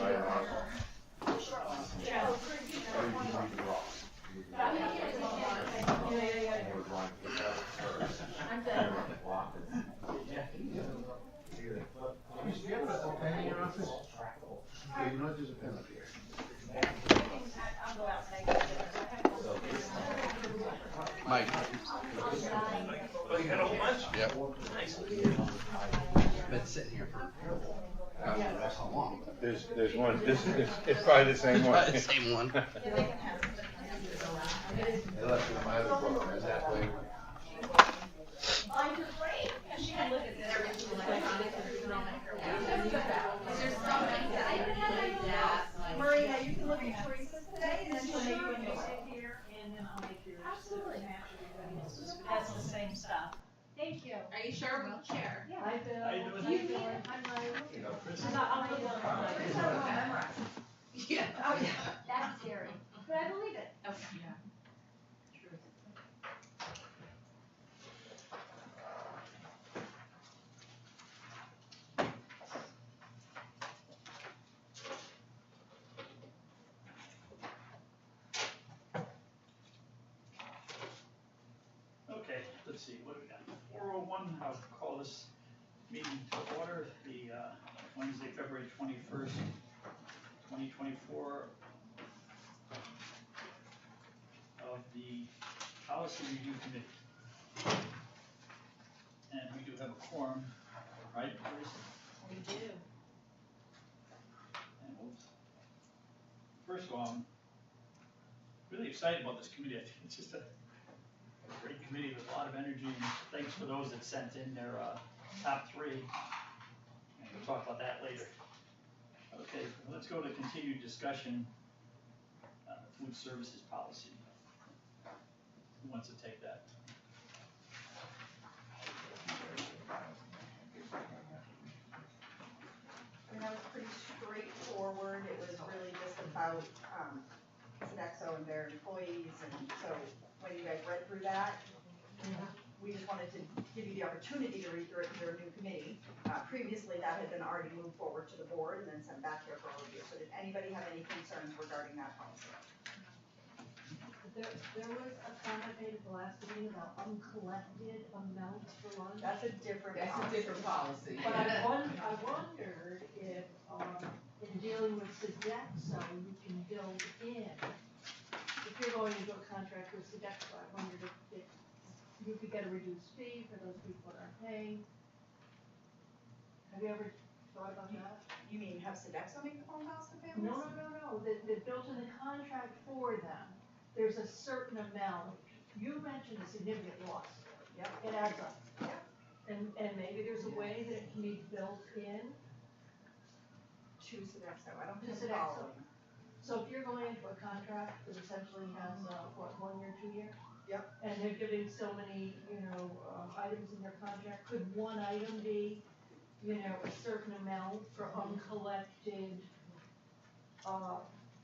Do you have a pen in your office? Yeah, you know what, there's a pen up here. Mike. Oh, you got a whole bunch? Yep. Nice. Been sitting here for, God knows how long. There's one, it's probably the same one. Probably the same one. They left it in my other book, I was that way. Maria, you can look at Teresa's today, and then she'll make you a new here, and then I'll make yours. Absolutely. That's the same stuff. Thank you. Are you sure we can share? Yeah. Hi, Bill. How you doing? How you doing? Hi, Mike. You know, Chris. I'm looking at Yeah. Oh, yeah. That's scary, but I believe it. Okay, let's see, what do we got? 4:01, I'll call this meeting to order, the Wednesday, February 21st, 2024 of the Policy Review Committee. And we do have a quorum, right, Teresa? We do. And first of all, I'm really excited about this committee. I think it's just a great committee with a lot of energy, and thanks for those that sent in their top three. And we'll talk about that later. Okay, let's go to continued discussion, food services policy. Who wants to take that? I mean, that was pretty straightforward. It was really just about, Sodexo and their employees, and so when you guys read through that, we just wanted to give you the opportunity to read through it to your new committee. Previously, that had been already moved forward to the board and then sent back here for review. So did anybody have any concerns regarding that policy? There was a comment made at the last meeting about uncollected amounts for lunch. That's a different That's a policy. different policy. But I wondered if, in dealing with Sodexo, you can build in, if you're going into a contract with Sodexo, I wondered if you could get a reduced fee for those people that aren't paying. Have you ever thought about that? You mean have Sodexo make the phone calls to families? No, they built in the contract for them, there's a certain amount, you mentioned a significant loss, Yep. it adds up. Yep. And maybe there's a way that it can be built in, To Sodexo. I don't To think it's Sodexo. following. so if you're going into a contract that essentially has, 1 year, 2 year? Yep. And they're giving so many, items in their contract, could one item be, a certain amount for uncollected,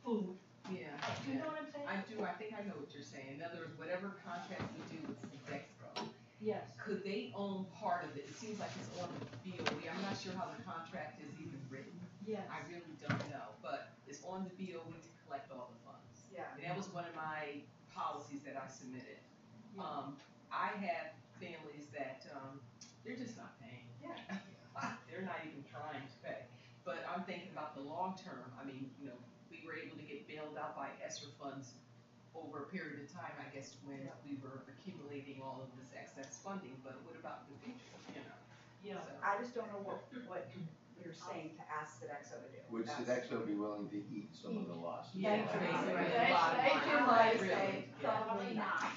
food? Yeah. Do you know what I'm saying? I do, I think I know what you're saying. In other words, whatever contract we do with Sodexo, Yes. could they own part of it? It seems like it's on the BOE. I'm not sure how the contract is even written. Yes. I really don't know, but it's on the BOE to collect all the funds. Yeah. And that was one of my policies that I submitted. Yeah. I have families that, they're just not paying. Yeah. They're not even trying to pay. But I'm thinking about the long term. I mean, we were able to get bailed out by ESSER funds over a period of time, I guess, when we were accumulating all of this excess funding, but what about the future, Yeah. So, I just don't know what you're saying to ask Sodexo to do. Would That's- Sodexo be willing to eat some of the loss? Yeah, Thank you. basically, Thank- bottom thank line. you, Mike. Really, yeah. Probably not.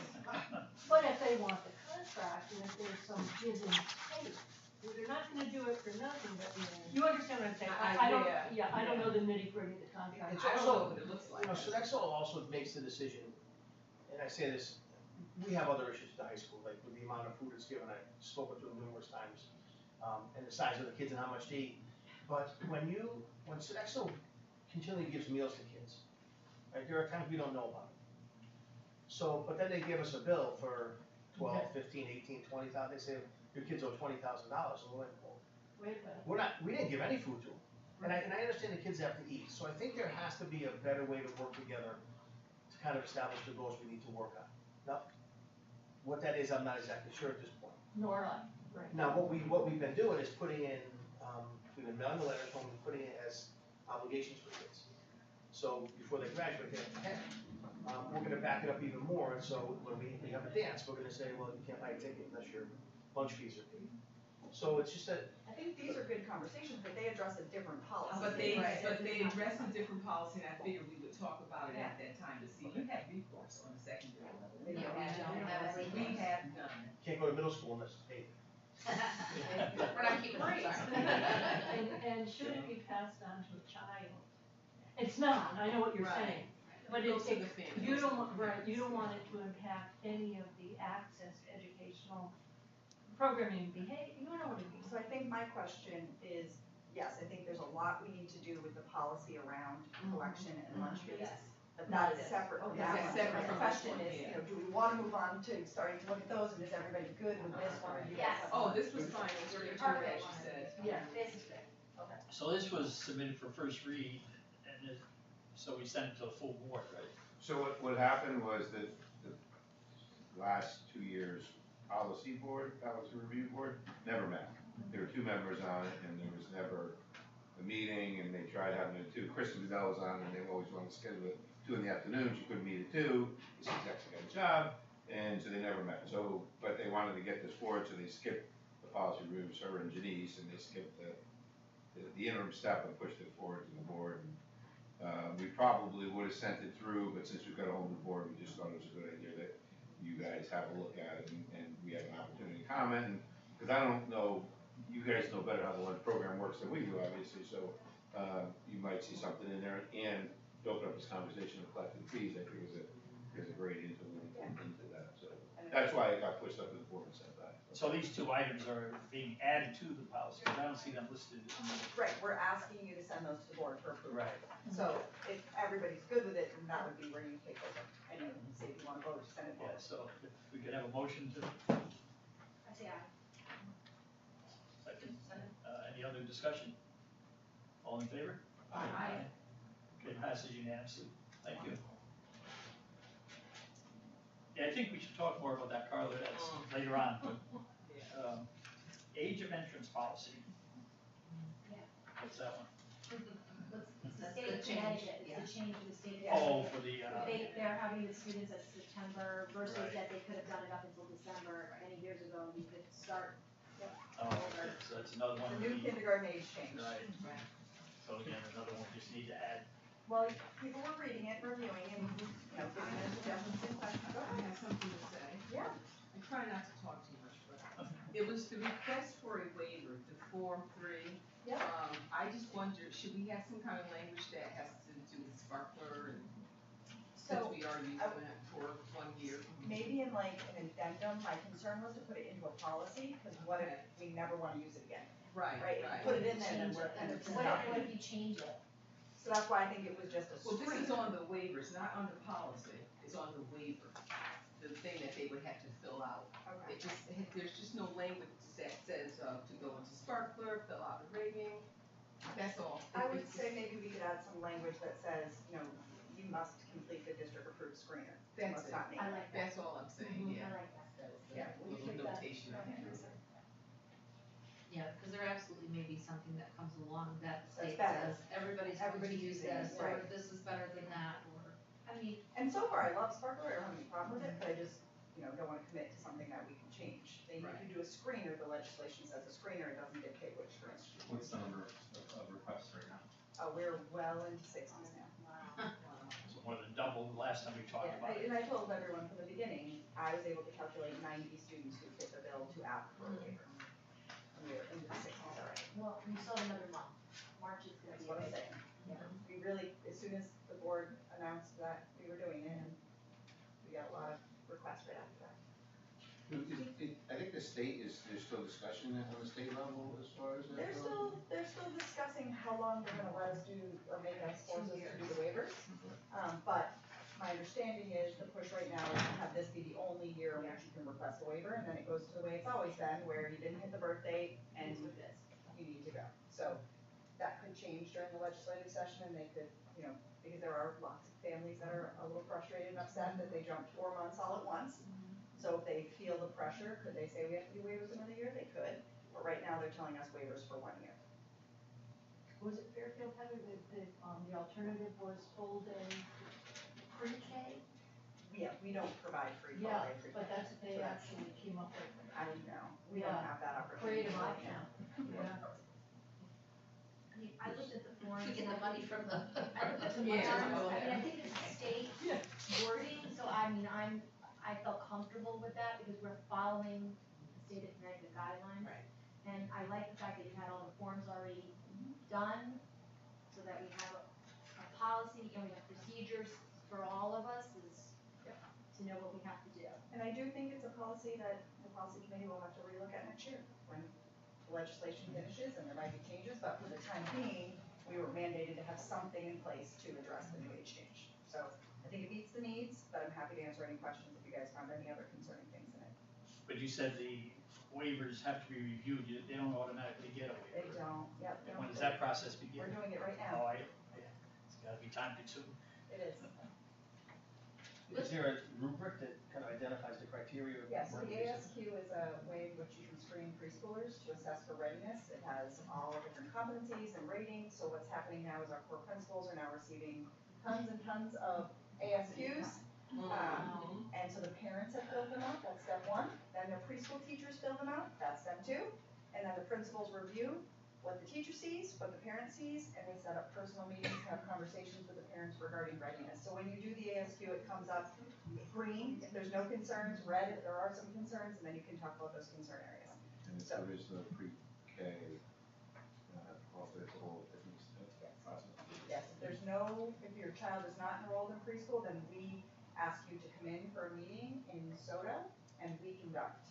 But if they want the contract, and if there's some give and take, they're not gonna do it for nothing, but, you understand what I'm saying? I don't, I don't know the nitty gritty of the contract. It's I don't also- know what it looks like. Sodexo also makes the decision, and I say this, we have other issues at the high school, like with the amount of food that's given, I've spoken to them numerous times, and the size of the kids and how much to eat. But when Sodexo continually gives meals to kids, right, there are times we don't know about it. So, but then they give us a bill for 12, 15, 18, 20,000, they say, your kids owe $20,000, and we're like, well, Wait a minute. we didn't give any food to them. And I understand the kids have to eat, so I think there has to be a better way to work together to kind of establish the goals we need to work on. Now, what that is, I'm not exactly sure at this point. Nor I, right. Now, what we've been doing is putting in, we've been mailing the letters home and putting it as obligations for kids. So before they graduate, they have to pay. We're gonna back it up even more, and so when we have a dance, we're gonna say, well, you can't buy a ticket unless your lunch fees are paid. So it's just that, I think these are good conversations, but they address a different policy. But they Right. address a different policy, and I figured we would talk about it at that time to see, you have recourse on the secondary level. They don't. We have none. can't go to middle school unless it's paid. We're not keeping Right. records. And should it be passed on to a child? It's not, I know what you're Right. saying, but Goes to it, the family. you don't want, right, you don't want it to impact any of the access to educational programming behavior, you know what I mean? So I think my question is, yes, I think there's a lot we need to do with the policy around collection and lunch fees. But that is separate from Okay, that that's one. separate My from question this one, is, yeah. do we wanna move on to starting to look at those, and is everybody good with this one, or do you guys have? Oh, this was fine, it was very clear, as you said. Yeah. This is good. So this was submitted for first read, and so we sent it to the full board, right? So what happened was that the last 2 years, policy review board, never met. There were 2 members on it, and there was never a meeting, and they tried having it 2. Kristen Bell was on, and they always wanted to schedule it 2 in the afternoon, she couldn't meet at 2, this executive got a job, and so they never met. So, but they wanted to get this forward, so they skipped the policy reviews, her and Janice, and they skipped the interim step and pushed it forward to the board. We probably would have sent it through, but since we've got a whole new board, we just thought it was a good idea that you guys have a look at it and we have an opportunity to comment. And, cause I don't know, you guys know better how the lunch program works than we do, obviously, so, you might see something in there. And to open up this conversation of collecting fees, I think is a great interlude into that, so. That's why it got pushed up to the board and sent back. So these 2 items are being added to the policy, but I don't see them listed in the. Right, we're asking you to send those to the board for approval. Right. So if everybody's good with it, then that would be where you take over, and you can say if you wanna vote or send it Yeah, forward. so if we could have a motion to, I say aye. second, any other discussion? All in favor? Aye. Okay, passes unanimously, thank you. Yeah, I think we should talk more about that, Carla, that's later on, but, age of entrance policy. Yeah. What's that one? It's the That's state the of change, Connecticut, yeah. it's a change in the state of Yeah. Oh, Connecticut. for the, They're having the students at September versus Right. that they could have done it up until December. Many years ago, you could start. oh, okay, so that's another one. The new we- kindergarten age change. Right, so again, another one we just need to add. Well, people were reading it, reviewing, and, giving their suggestions and questions. Go I ahead. have something to say. Yeah. I try not to talk too much, but it was the request for a waiver, the Form 3. Yeah. I just wonder, should we have some kind of language that has to do with Sparkler and since So, we are using it for 1 year? maybe in like an addendum, my concern was to put it into a policy, because what if we never wanna use it again, Right, right? If you right. put it in there, then Change we're, it. and it's What stuck. if, what if you change it? So that's why I think it was just a Well, this is screen. on the waivers, not on the policy, it's on the waiver, the thing that they would have to fill out. Okay. It just, there's just no language that says, to go into Sparkler, fill out a rating, that's all. I would It's say just- maybe we could add some language that says, you must complete the district approved screener. You That's must it. not name I it. like that. That's all I'm saying, I yeah. like that. Yeah. Little notation I have. Yeah, because there absolutely may be something that comes along that That's state better. says, everybody's going to Everybody's use using it, this, or right. this is better than that, or, I mean, And so far, I love Sparkler, I don't have any problem with it, but I just, don't wanna commit to something that we can change. If Right. you do a screener, the legislation says a screener, it doesn't dictate which screener. What's the number of requests right now? We're well into 60s now. So more than double the last time we talked about it. And I told everyone from the beginning, I was able to calculate 90 students who fit the bill to ask for a waiver. And we're into the 60s already. Well, we still have another month. March is gonna That's be what a I'm big. saying. We really, as soon as the board announced that we were doing it, and we got a lot of requests right after that. I think the state there's still discussion on the state level as far as that They're goes. still discussing how long they're gonna let us do, or make us force us to do the waivers. But my understanding is the push right now is to have this be the only year in which you can request a waiver, and then it goes to the way it's always been, where you didn't hit the birth date and you need to go. So that could change during the legislative session and they could, you know, because there are lots of families that are a little frustrated and upset that they jumped 4 months all at once. So if they feel the pressure, could they say we have to do waivers another year? They could, but right now they're telling us waivers for 1 year. Was it Fairfield, Heather, the alternative was full day pre-K? Yeah, we don't provide free full Yeah, day free. but that's what they So that's- actually came up with. I don't know, we don't Yeah. have that opportunity. Creative right option. now. Yeah. I mean, I looked at the forms. You get the money from the. I looked at the Yeah. forms, I mean, I think it's state wording, so I mean, I felt comfortable with that because we're following the state of Connecticut guidelines. Right. And I like the fact that you had all the forms already done, so that we have a policy and we have procedures for all of us is to know what we have to do. And I do think it's a policy that the policy committee will have to relook at next year when the legislation finishes and there might be changes, but for the time being, we were mandated to have something in place to address the new age change. So I think it meets the needs, but I'm happy to answer any questions if you guys found any other concerning things in it. But you said the waivers have to be reviewed, they don't automatically get a They waiver. don't, yep. they And don't when does fit. that process begin? We're doing it right Oh, now. it's gotta be time consuming. It is. Is there a rubric that kind of identifies the criteria? of Yes, where the it is? ASQ is a way in which you can screen preschoolers to assess for readiness. It has all different competencies and ratings, so what's happening now is our core principals are now receiving tons and tons of ASQs. And so the parents have filled them out, that's step 1. Then their preschool teachers fill them out, that's step 2. And then the principals review what the teacher sees, what the parent sees, and we set up personal meetings, have conversations with the parents regarding readiness. So when you do the ASQ, it comes up green if there's no concerns, red if there are some concerns, and then you can talk about those concern areas. And if there is no pre-K, also it's all different process. Yes, if your child is not enrolled in preschool, then we ask you to come in for a meeting in SOTA, and we conduct.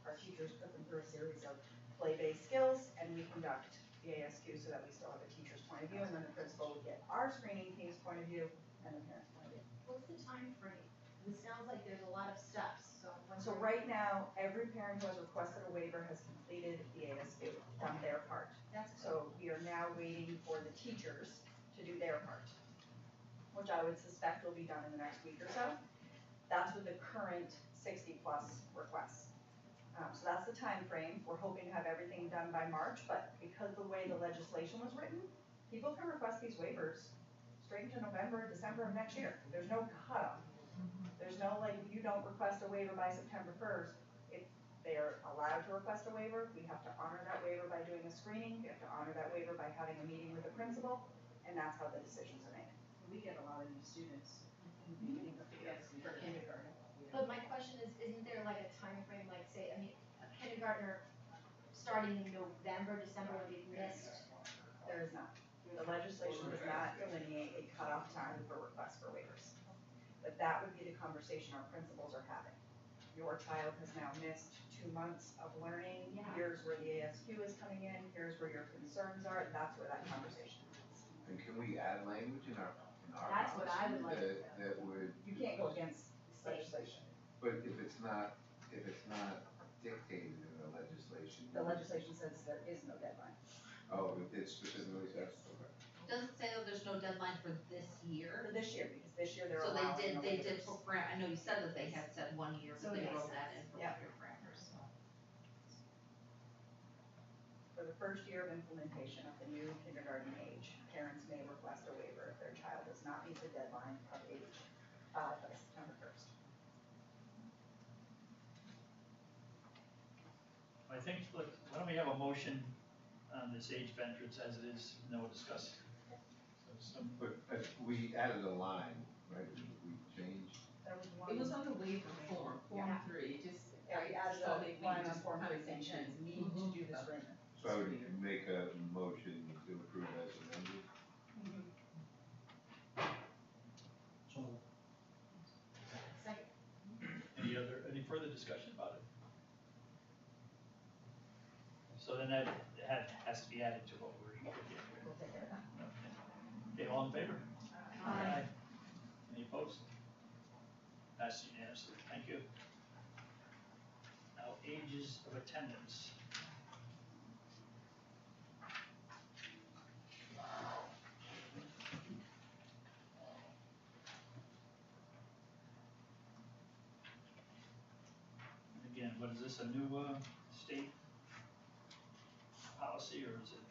Our teachers put them through a series of play-based skills, and we conduct the ASQ so that we still have a teacher's point of view, and then the principal would get our screening team's point of view, and the parent's point of view. What's the time frame? It sounds like there's a lot of steps, so. So right now, every parent who has requested a waiver has completed the ASQ, done their part. That's So we are now waiting for the teachers to do their part, which I would suspect will be done in the next week or so. That's with the current 60-plus requests. So that's the time frame. We're hoping to have everything done by March, but because the way the legislation was written, people can request these waivers straight into November, December of next year. There's no cutoff. There's no, like, if you don't request a waiver by September 1st, if they are allowed to request a waiver, we have to honor that waiver by doing a screening, we have to honor that waiver by having a meeting with the principal, and that's how the decisions are made. We get a lot of new students in the beginning of the year for kindergarten. But my question is, isn't there like a time frame, like say, I mean, a kindergartner starting in November, December, would be missed? There is not. The legislation does not delineate a cutoff time for requests for waivers. But that would be the conversation our principals are having. Your child has now missed 2 months of learning, Yeah. here's where the ASQ is coming in, here's where your concerns are, and that's where that conversation is. And can we add language in our That's what I would like to policy that would, You can't go against legislation. but if it's not dictated in the legislation. The legislation says there is no deadline. Oh, it specifically says, okay. Doesn't say that there's no deadline for this year. For this year, because this year they're So allowing. they did waivers. for, I know you said that they had said 1 year, So but they it makes wrote that in sense. for Yeah. your parameters, so. For the first year of implementation of the new kindergarten age, parents may request a waiver if their child does not meet the deadline of age 5 by September 1st. I think, look, why don't we have a motion on this age of entrance as it is, no discuss. But we added a line, right, we changed, There was one. It was on the waiver form, Form Yeah. 3, it just, Yeah, we I added saw a that we line on just Form kind of 3 saying mentioned. need to do the screening. so I would make a motion to approve as amended. So, Second. Any further discussion about it? So then that has to be added to what we're looking at here. We'll take care of that. Okay, all in favor? Aye. Any opposed? Passed unanimously, thank you. Now, ages of attendance. what is this, a new, state policy, or is it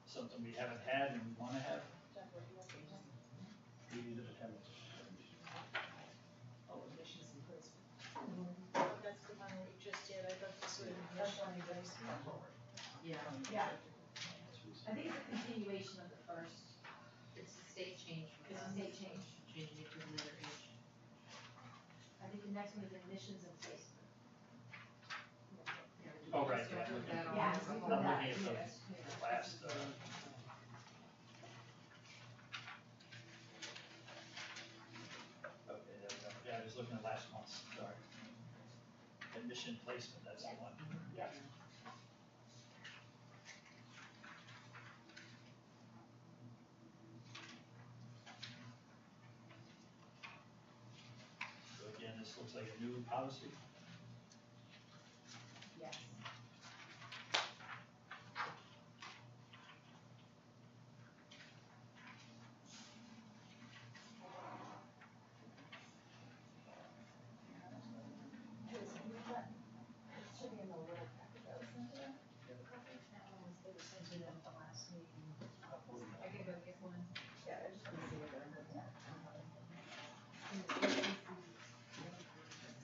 something we haven't had and we wanna have? Meetings of attendance. Oh, admissions and placement. That's the one that you just did, I thought this would have been. Yeah. Yeah. I think it's a continuation of the first, It's a state change. it's a state change. Changing it to the letter H. I think the next one is admissions and placement. Oh, right, So yeah. put that on. Yeah, I'm we looking put that, at the yes. last, okay, there we go. Yeah, I was looking at last month's, sorry. Admission placement, that's the one. Yep. So again, this looks like a new policy. Yes. It should be in the little packet that was sent to them. That one was, they were sent to them at the last meeting. I can go get one. Yeah, I just wanna see what they're looking at.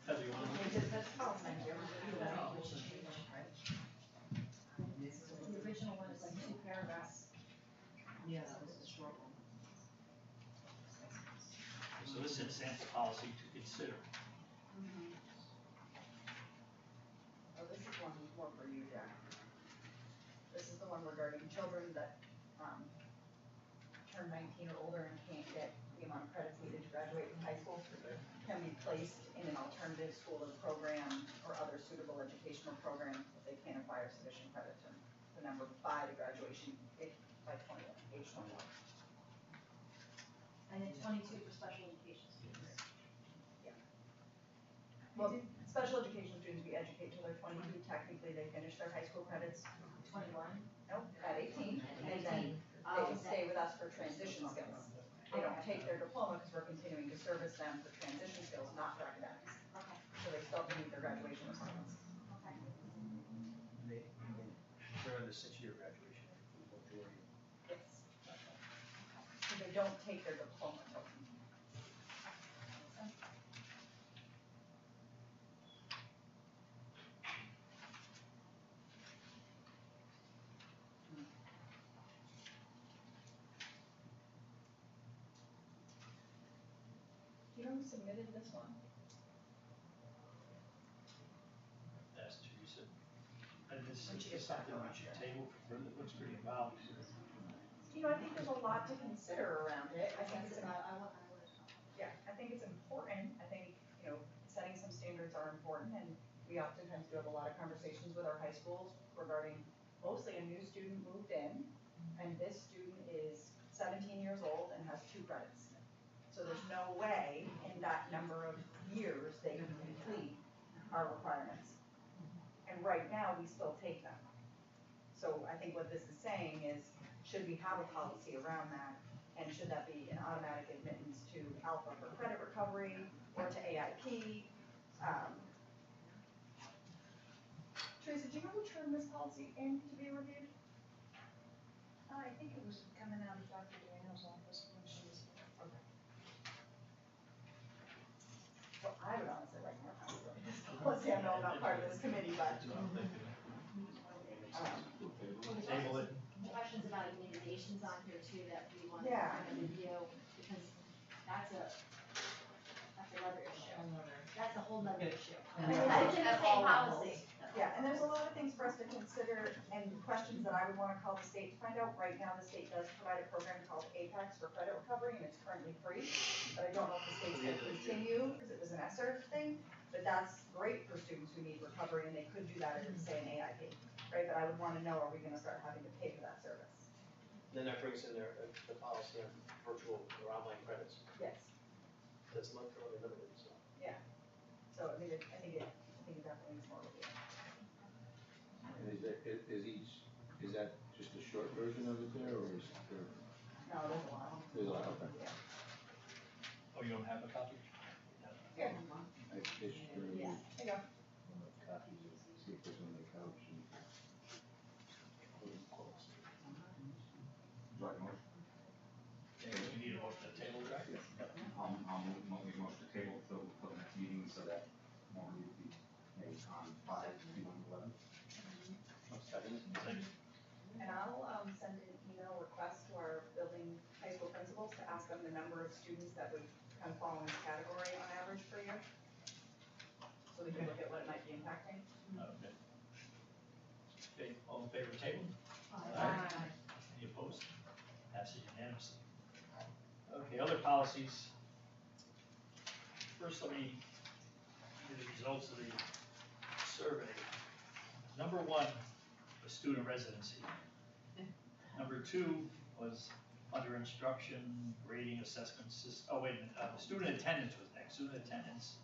Heather, you want to? Oh, thank you. The original one is like 2 paragraphs. Yeah, that was a short one. So this is sample policy to consider. Oh, this is one more for you, Jack. This is the one regarding children that, turn 19 or older and can't get the amount of credits needed to graduate from high school, can be placed in an alternative school or program or other suitable educational program if they can't acquire sufficient credit to the number by the graduation, by age 21. And then 22 for special education students. Well, special education students, we educate till they're 22, technically they finish their high school credits, 21. nope, at 18, and then Oh, they stay with us for transition skills. They don't take their diploma because we're continuing to service them for transition skills, not for academics. Okay, So they still have to meet their graduation requirements. okay. They're in the 6-year graduation, majority. Yes. So they don't take their diploma till. Do you know who submitted this one? That's Teresa. And this When is she gets back something we on should here. table for further, looks pretty involved. You know, I think there's a lot to consider around it. I think it's, I want. yeah, I think it's important. I think, you know, setting some standards are important, and we oftentimes do have a lot of conversations with our high schools regarding mostly a new student moved in, and this student is 17 years old and has 2 credits. So there's no way in that number of years they can complete our requirements. And right now, we still take them. So I think what this is saying is, should we have a policy around that? And should that be an automatic admittance to Alpha for credit recovery or to AIP? Teresa, do you know who turned this policy in to be reviewed? I think it was coming out of Dr. Daniel's office when she was here. Okay. So I would honestly like more time to this policy. I know I'm not part of this committee, but. Table it. Questions about immunizations on here too that we want to Yeah. kind of review, because that's another issue. That's a whole nother issue. And It's in the At same all levels. policy. Yeah, and there's a lot of things for us to consider and questions that I would wanna call the state to find out. Right now, the state does provide a program called Apex for credit recovery, and it's currently free. But I don't know if the state's gonna continue, because it was an ESSER thing, but that's great for students who need recovery, and they could do that as, say, an AIP, right? But I would wanna know, are we gonna start having to pay for that service? Then that brings in the policy on virtual or online credits. Yes. That's not currently limited, so. So, I mean, I think it definitely needs more review. And is that just a short version of it there, or is there, No, there's a lot. there's a lot, okay. Oh, you don't have a copy? Here, I pitched, yeah, there you go. copies and see if there's any coach and. Right, motion. Okay, we need a motion to table, right? I'll make a motion to table till the next meeting so that more will be made on 5/21/11. Second. And I'll, send an email request to our building high school principals to ask them the number of students that would kind of fall in this category on average per year. So we can look at what it might be impacting. Okay. Okay, all in favor of table? Aye. Any opposed? Passes unanimously. Okay, other policies. First, let me give you the results of the survey. Number 1 was student residency. Number 2 was under instruction, grading, assessment, student attendance was next, student attendance.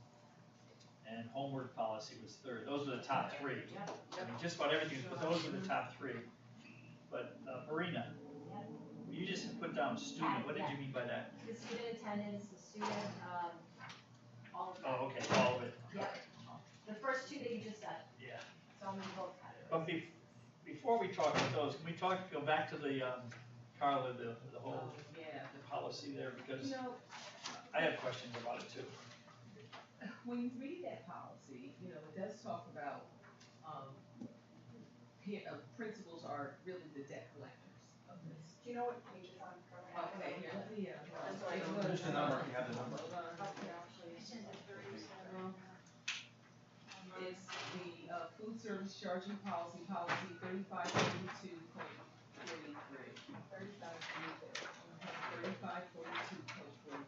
And homework policy was third. Those were the top 3. I mean, just about everything, but those were the top 3. But Marina, you just put down student, what did you mean by that? The student attendance, the student, all of that. Oh, okay, all of it. Yep. The first 2 that you just said, Yeah. so I'm in both categories. But before we talk about those, can we go back to the, Carla, the whole Yeah, policy there, because you know, I have questions about it too. when you read that policy, you know, it does talk about, principals are really the debt collectors of this. Do you know what page it's on, Carla? Okay, here, let me, That's what I take a know. look. Just the number, if you have the number. Hold on. Okay, actually. It's in the 37. It's the, food service charging policy 3542.43. 3542.43,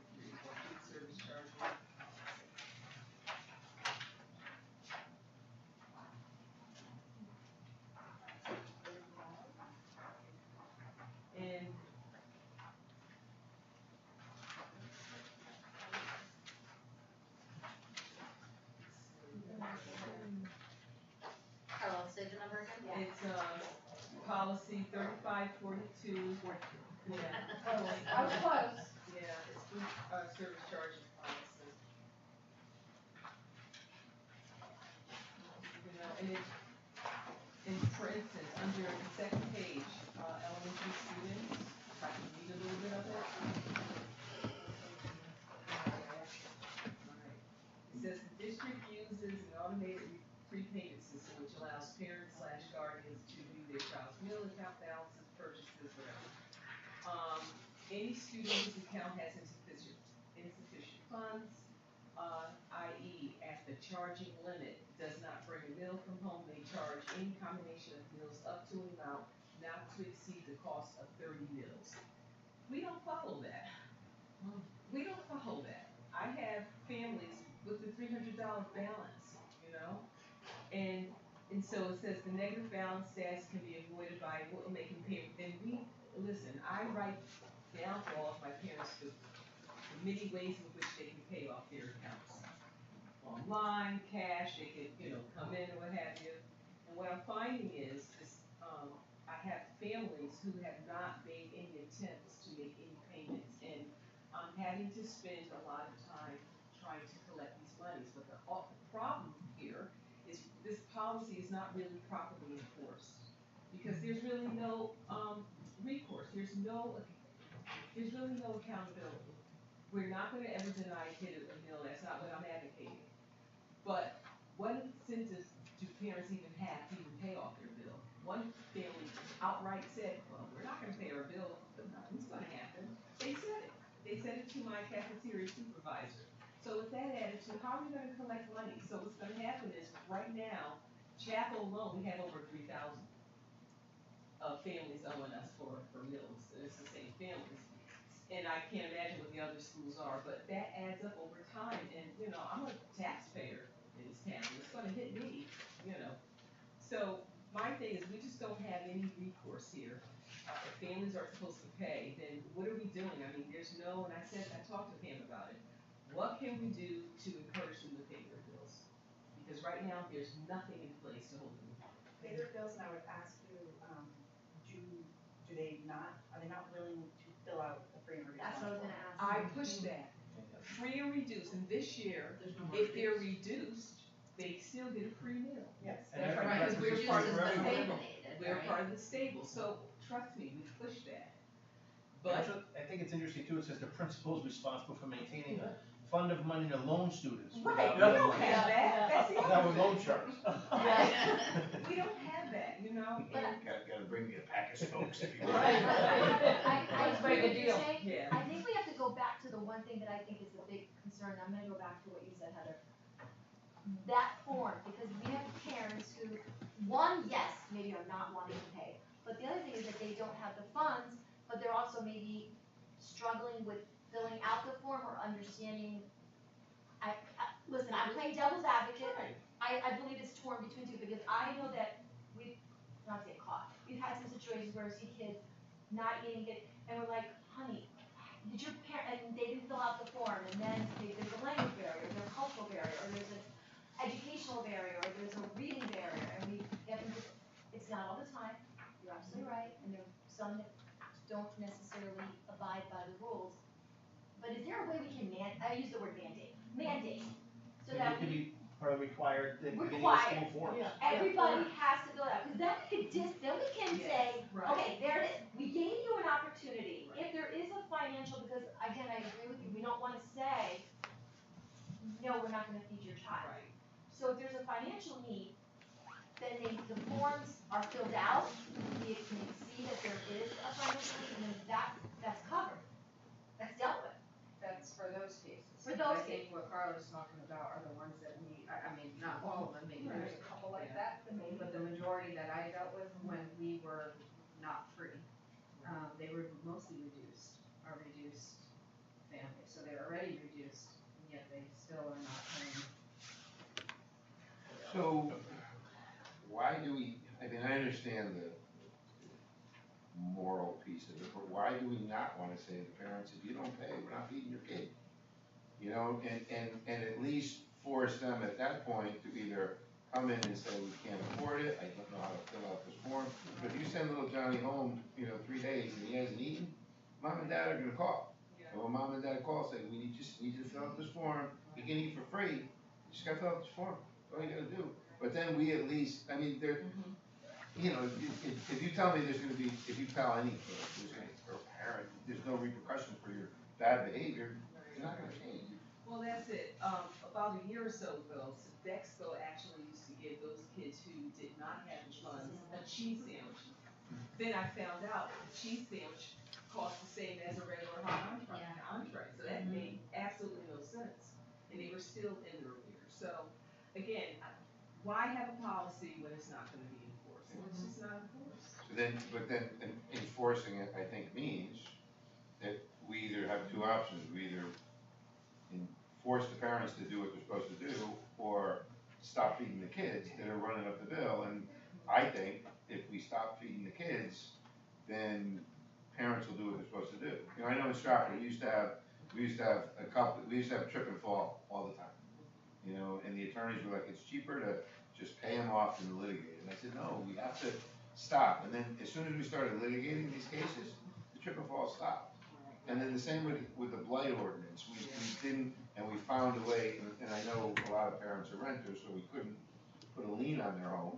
food service charging. And Carla, say the number again? it's, policy 3542. Yeah. I was close. Yeah, it's food, service charging policy. You know, and for instance, under the second page, elementary students, if I can read a little bit of it. Alright. It says the district uses an automated prepayment system which allows parents/guardians to view their child's meal account balances, purchases, whatever. Any student whose account has insufficient funds, i.e. at the charging limit, does not bring a meal from home, may charge any combination of meals up to an amount not to exceed the cost of 30 meals. We don't follow that. We don't follow that. I have families with a $300 balance, you know? And so it says the negative balance status can be avoided by making payment. And listen, I write down for all of my parents the many ways in which they can pay off their accounts. Online, cash, they can, you know, come in or what have you. And what I'm finding is I have families who have not made any attempts to make any payments. And I'm having to spend a lot of time trying to collect these monies. But the problem here is this policy is not really properly enforced. Because there's really no recourse. There's really no accountability. We're not gonna ever deny a kid a meal, that's not what I'm advocating. But what incentives do parents even have to even pay off their bill? One family outright said, well, we're not gonna pay our bill, but nothing's gonna happen. They said it. They said it to my cafeteria supervisor. So with that attitude, how are we gonna collect money? So what's gonna happen is, right now, Chapel alone, we have over 3,000 families owing us for meals, and it's the same families. And I can't imagine what the other schools are, but that adds up over time, and, you know, I'm a taxpayer in this town, it's gonna hit me, you know. So, my thing is, we just don't have any recourse here. If families are supposed to pay, then what are we doing? I mean, there's no, and I talked to Pam about it, what can we do to encourage them to pay their bills? Because right now, there's nothing in place to hold them. Pay their bills, and I would ask you, are they not willing to fill out the free and reduced? That's what I was gonna ask. I push that, free and reduced, and this year, There's no more if they're reduced. reduced, they still get a free meal. Yes. And That's every right, because breakfast we're is part free of for the everyone. stable. Eliminated, We're right? part of the stable, so trust me, we push that. And But, also, I think it's interesting too, it says the principal is responsible for maintaining a fund of money to loan students. right, we without don't loan- have that, that's the Without other with loan thing. sharks. We don't have that, you know, But and, Gotta bring me a pack of smokes if you want. I Let's make agree a with you, deal. Shay. yeah. I think we have to go back to the one thing that I think is the big concern, I'm gonna go back to what you said, Heather. That form, because we have parents who, one, yes, maybe are not wanting to pay, but the other thing is that they don't have the funds, but they're also maybe struggling with filling out the form or understanding. Listen, I'm playing devil's advocate, I believe it's torn between two, because I know that we've, not to get caught, we've had some situations where we see kids not eating it, and we're like, honey, did your parent, and they didn't fill out the form, and then there's a language barrier, there's a cultural barrier, or there's an educational barrier, or there's a reading barrier, and we have them just, it's not all the time, you're absolutely right, and there are some that don't necessarily abide by the rules. But is there a way we can I use the word mandate, so Maybe that it could we, be part of required, the beginning of Required. school forms. Yeah. everybody has to fill it out, cause then we could then we can say, Yes, right. okay, there it is, we gave you an opportunity, if there is a financial, because again, I agree with you, we don't wanna say, no, we're not gonna feed your child. Right. So if there's a financial need, then the forms are filled out, we can see that there is a financial need, and then that's covered, that's dealt with. That's for those cases. For those I think what Carla's talking about are the ones that I mean, not all of them, maybe there's a couple like that, but the majority that I dealt with when we were not free, they were mostly reduced families, so they're already reduced, and yet they still are not paying. So, why do we, I mean, I understand the moral piece of it, but why do we not wanna say to the parents, if you don't pay, we're not feeding your kid? You know, and at least force them at that point to either come in and say, we can't afford it, I don't know how to fill out this form. But if you send little Johnny home, 3 days and he hasn't eaten, mom and dad are gonna call. And when mom and dad call, say, we need you to fill out this form, you can eat for free, you just gotta fill out this form, that's all you gotta do. But then we at least, I mean, there, if you tell me there's gonna be, if you tell any kid, or parent, there's no repercussions for your bad behavior, you're not gonna change. Well, that's it. About a year or so ago, Sodexo actually used to give those kids who did not have the funds a cheese sandwich. Then I found out the cheese sandwich cost the same as a regular hot entree, so that made absolutely no sense. And they were still in their arrears. So, again, why have a policy when it's not gonna be enforced? It's just not enforced. So then, but then enforcing it, I think, means that we either have two options, we either force the parents to do what they're supposed to do, or stop feeding the kids that are running up the bill, and I think if we stop feeding the kids, then parents will do what they're supposed to do. I know in Stratford, we used to have trip and fall all the time. And the attorneys were like, it's cheaper to just pay them off than litigate, and I said, no, we have to stop, and then as soon as we started litigating these cases, the trip and fall stopped. And then the same with the blight ordinance, we didn't, and we found a way, and I know a lot of parents are renters, so we couldn't put a lien on their home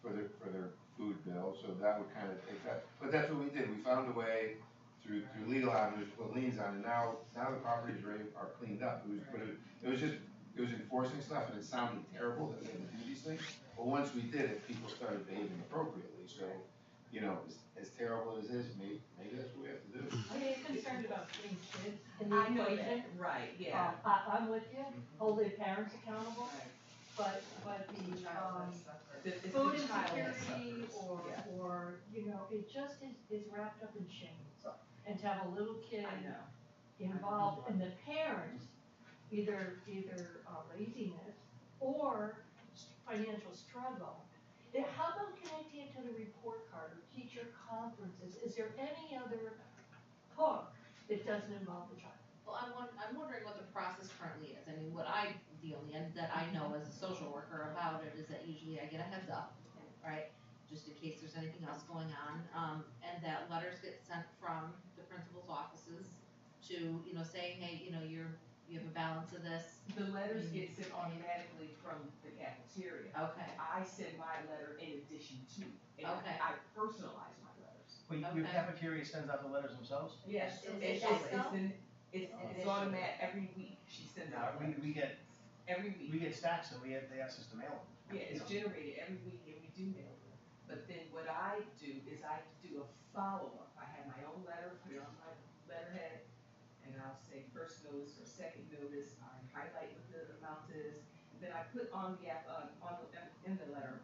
for their food bill, so that would kind of take that, but that's what we did, we found a way through legal avenues to put liens on, and now the properties are cleaned up, it was enforcing stuff, and it sounded terrible that we had to do these things, but once we did it, people started behaving appropriately, so, as terrible as it is, maybe that's what we have to do. Are you concerned about putting kids in the I know equation? that, right, yeah. I'm with you, hold the parents accountable, Right. but the, It's the food child insecurity suffers. or, it just is wrapped up in shame. And to have a little kid I know. involved and the parents, either laziness or financial struggle. How about connecting it to the report card or teacher conferences? Is there any other hook that doesn't involve the child? Well, I'm wondering what the process currently is. I mean, the only end that I know as a social worker about it is that usually I get a heads up, right? Just in case there's anything else going on, and that letters get sent from the principal's offices to, saying, hey, You have a balance of this? The letters get sent automatically from the cafeteria. Okay. I send my letter in addition to, and Okay. I personalize my letters. Wait, your Okay. cafeteria sends out the letters themselves? Yes, Is it's, it Sodexo? it's automatic, every week she sends out letters. We get, Every week. we get stacks and they ask us to mail them. Yeah, it's generated every week and we do mail them. But then what I do is I do a follow-up. I have my own letter, put it on my letterhead, and I'll say first notice or second notice. I highlight what the amount is. And then I put on the in the letter,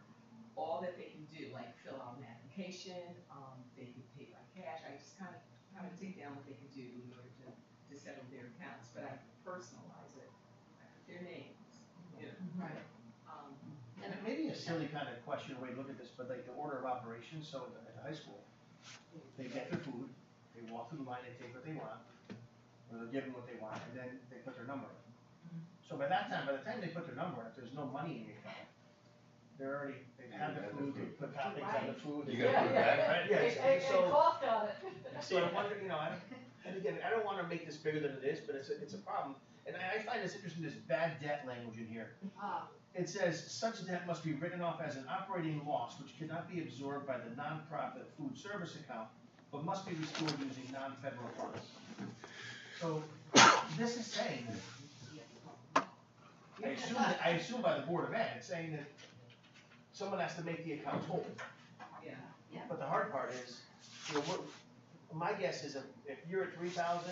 all that they can do, like fill out an application, they can pay by cash. I just kind of take down what they can do in order to settle their accounts, but I personalize it, I put their names, you know. Right. And it may be a silly kind of question, way to look at this, but like the order of operations, so at the high school, they get their food, they walk through the line, they take what they want, or they're given what they want, and then they put their number in. So by the time they put their number in, if there's no money in the account, they've had their food, they put toppings on the food. You gotta put it back. Right, yes, and And so, coughed on it. so I wonder, and again, I don't wanna make this bigger than it is, but it's a problem. And I find this interesting, this bad debt language in here. It says, such debt must be written off as an operating loss which cannot be absorbed by the nonprofit food service account, but must be restored using non-federal funds. So, this is saying, I assume by the Board of Ed, it's saying that someone has to make the account whole. Yeah. But the hard part is, my guess is if you're at 3,000,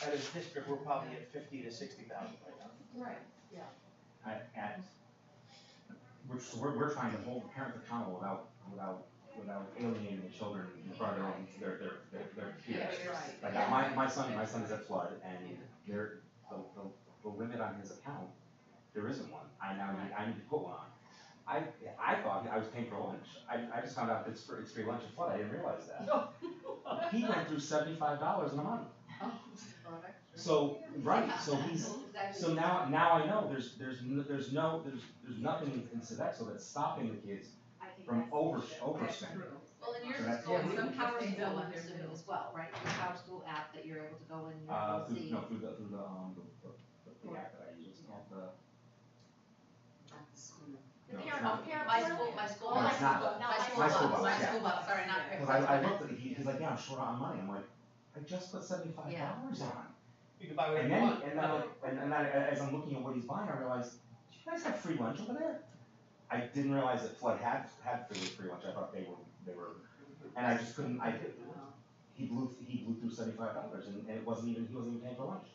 at a district, we're probably at 50 to 60,000 right now. Right. We're trying to hold the parents accountable without alienating the children in front of their peers. Right. Like my son is at Flood, and the limit on his account, there isn't one. I need to put one on. I thought I was paying for lunch. I just found out it's free lunch at Flood. I didn't realize that. He went through $75 in a month. So now I know there's nothing in Sodexo that's stopping the kids from overspending. Well, in your So that's- school, yeah, some we- Power they School know what ones they're do doing. as well, right? The Power School app that you're able to go in, you're able to see. Through the app that I use, it's called the. The No, parent, it's not. parent My portal? school, my school. Oh, No, it's not. My school My school bus, bus, my yeah. school bus, sorry, not. Cause I looked at, he's like, yeah, I'm short on money, I'm like, I just put $75 on. You can buy whatever And you then, want. and then as I'm looking at what he's buying, I realized, do you guys have free lunch over there? I didn't realize that Flood had free lunch, I thought they were, and I just couldn't, he blew through $75 and he wasn't even paying for lunch.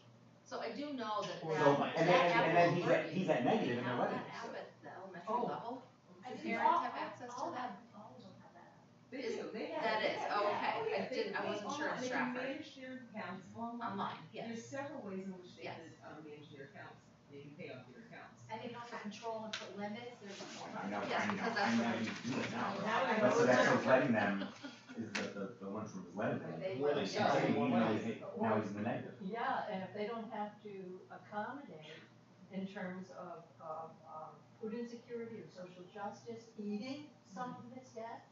So I do know that Or that, they'll So, buy- and that then app he's will at, work. he's at negative and they're Have letting that him. app at the elementary Oh. level? I Do think parents all- have access to all that? All of them have that. They Is- do, they have. that is, yeah, oh, okay. oh, yeah, I didn't- I they wasn't sure in online, they can Stratford. manage their accounts online. Online, yes. There's several ways in which they Yes. can, manage their accounts, they can pay off their accounts. And they can also control and put limits, there's. I know, Yes, because that's I know what you do it now. Now I But know so that's it's- what's letting them, is the lunchroom is letting them. They Really, will, since yeah. they want money. Now he's in the negative. Yeah, and if they don't have to accommodate in terms of, food insecurity or social justice, eating some of this debt,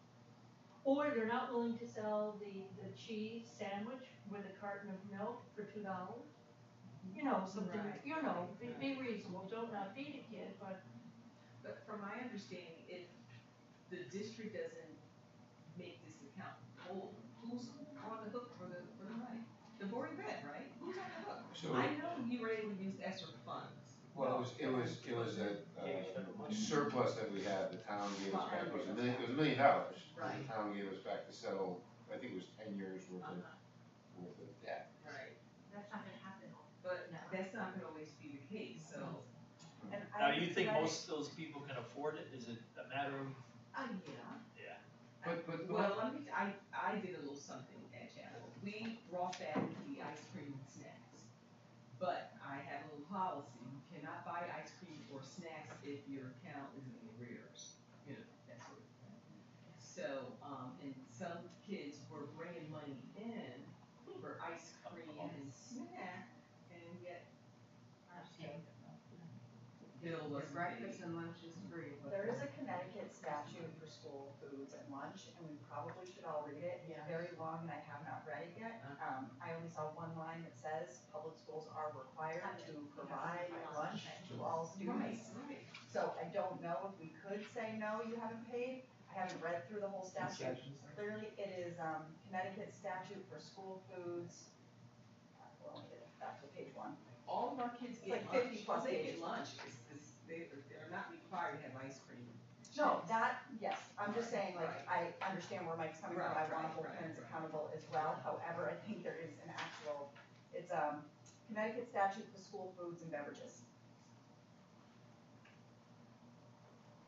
or they're not willing to sell the cheese sandwich with a carton of milk for $2, something, Right. be reasonable, don't not feed a kid, but But from my understanding, if the district doesn't make this account whole, who's on the hook for the money? The Board of Ed, right? Who's on the hook? So, I know you were able to use extra funds. well, it was a surplus that we had, the town gave us back, it was $1 million. Right. The town gave us back to settle, I think it was 10 years worth of debt. Right, That's not gonna happen. but No. that's not gonna always be the case, so. Now, you think most of those people can afford it? Is it a matter of, Yeah. But Well, I did a little something at Chapel. We brought back the ice cream and snacks. But I have a little policy, you cannot buy ice cream or snacks if your account is in arrears, that sort of thing. So, and some kids were bringing money in for ice cream and snack, and yet bill wasn't Breakfast paid. and lunch is free, but. There is a Connecticut statute for school foods and lunch, and we probably should all read it. It's very long and I have not read it yet. I only saw one line that says public schools are required required to provide lunch to all students. So I don't know if we could say, no, you haven't paid. I haven't read through the whole statute. Clearly, it is, Connecticut statute for school foods. Well, let me get back to page one. All of our kids It's get like lunch, 50 plus they pages. get lunch, they're not required to have ice cream. No, that, yes, I'm just saying, like, I understand where Mike's coming from, I wanna hold parents accountable as well, however, I think there is an actual, it's, Connecticut statute for school foods and beverages.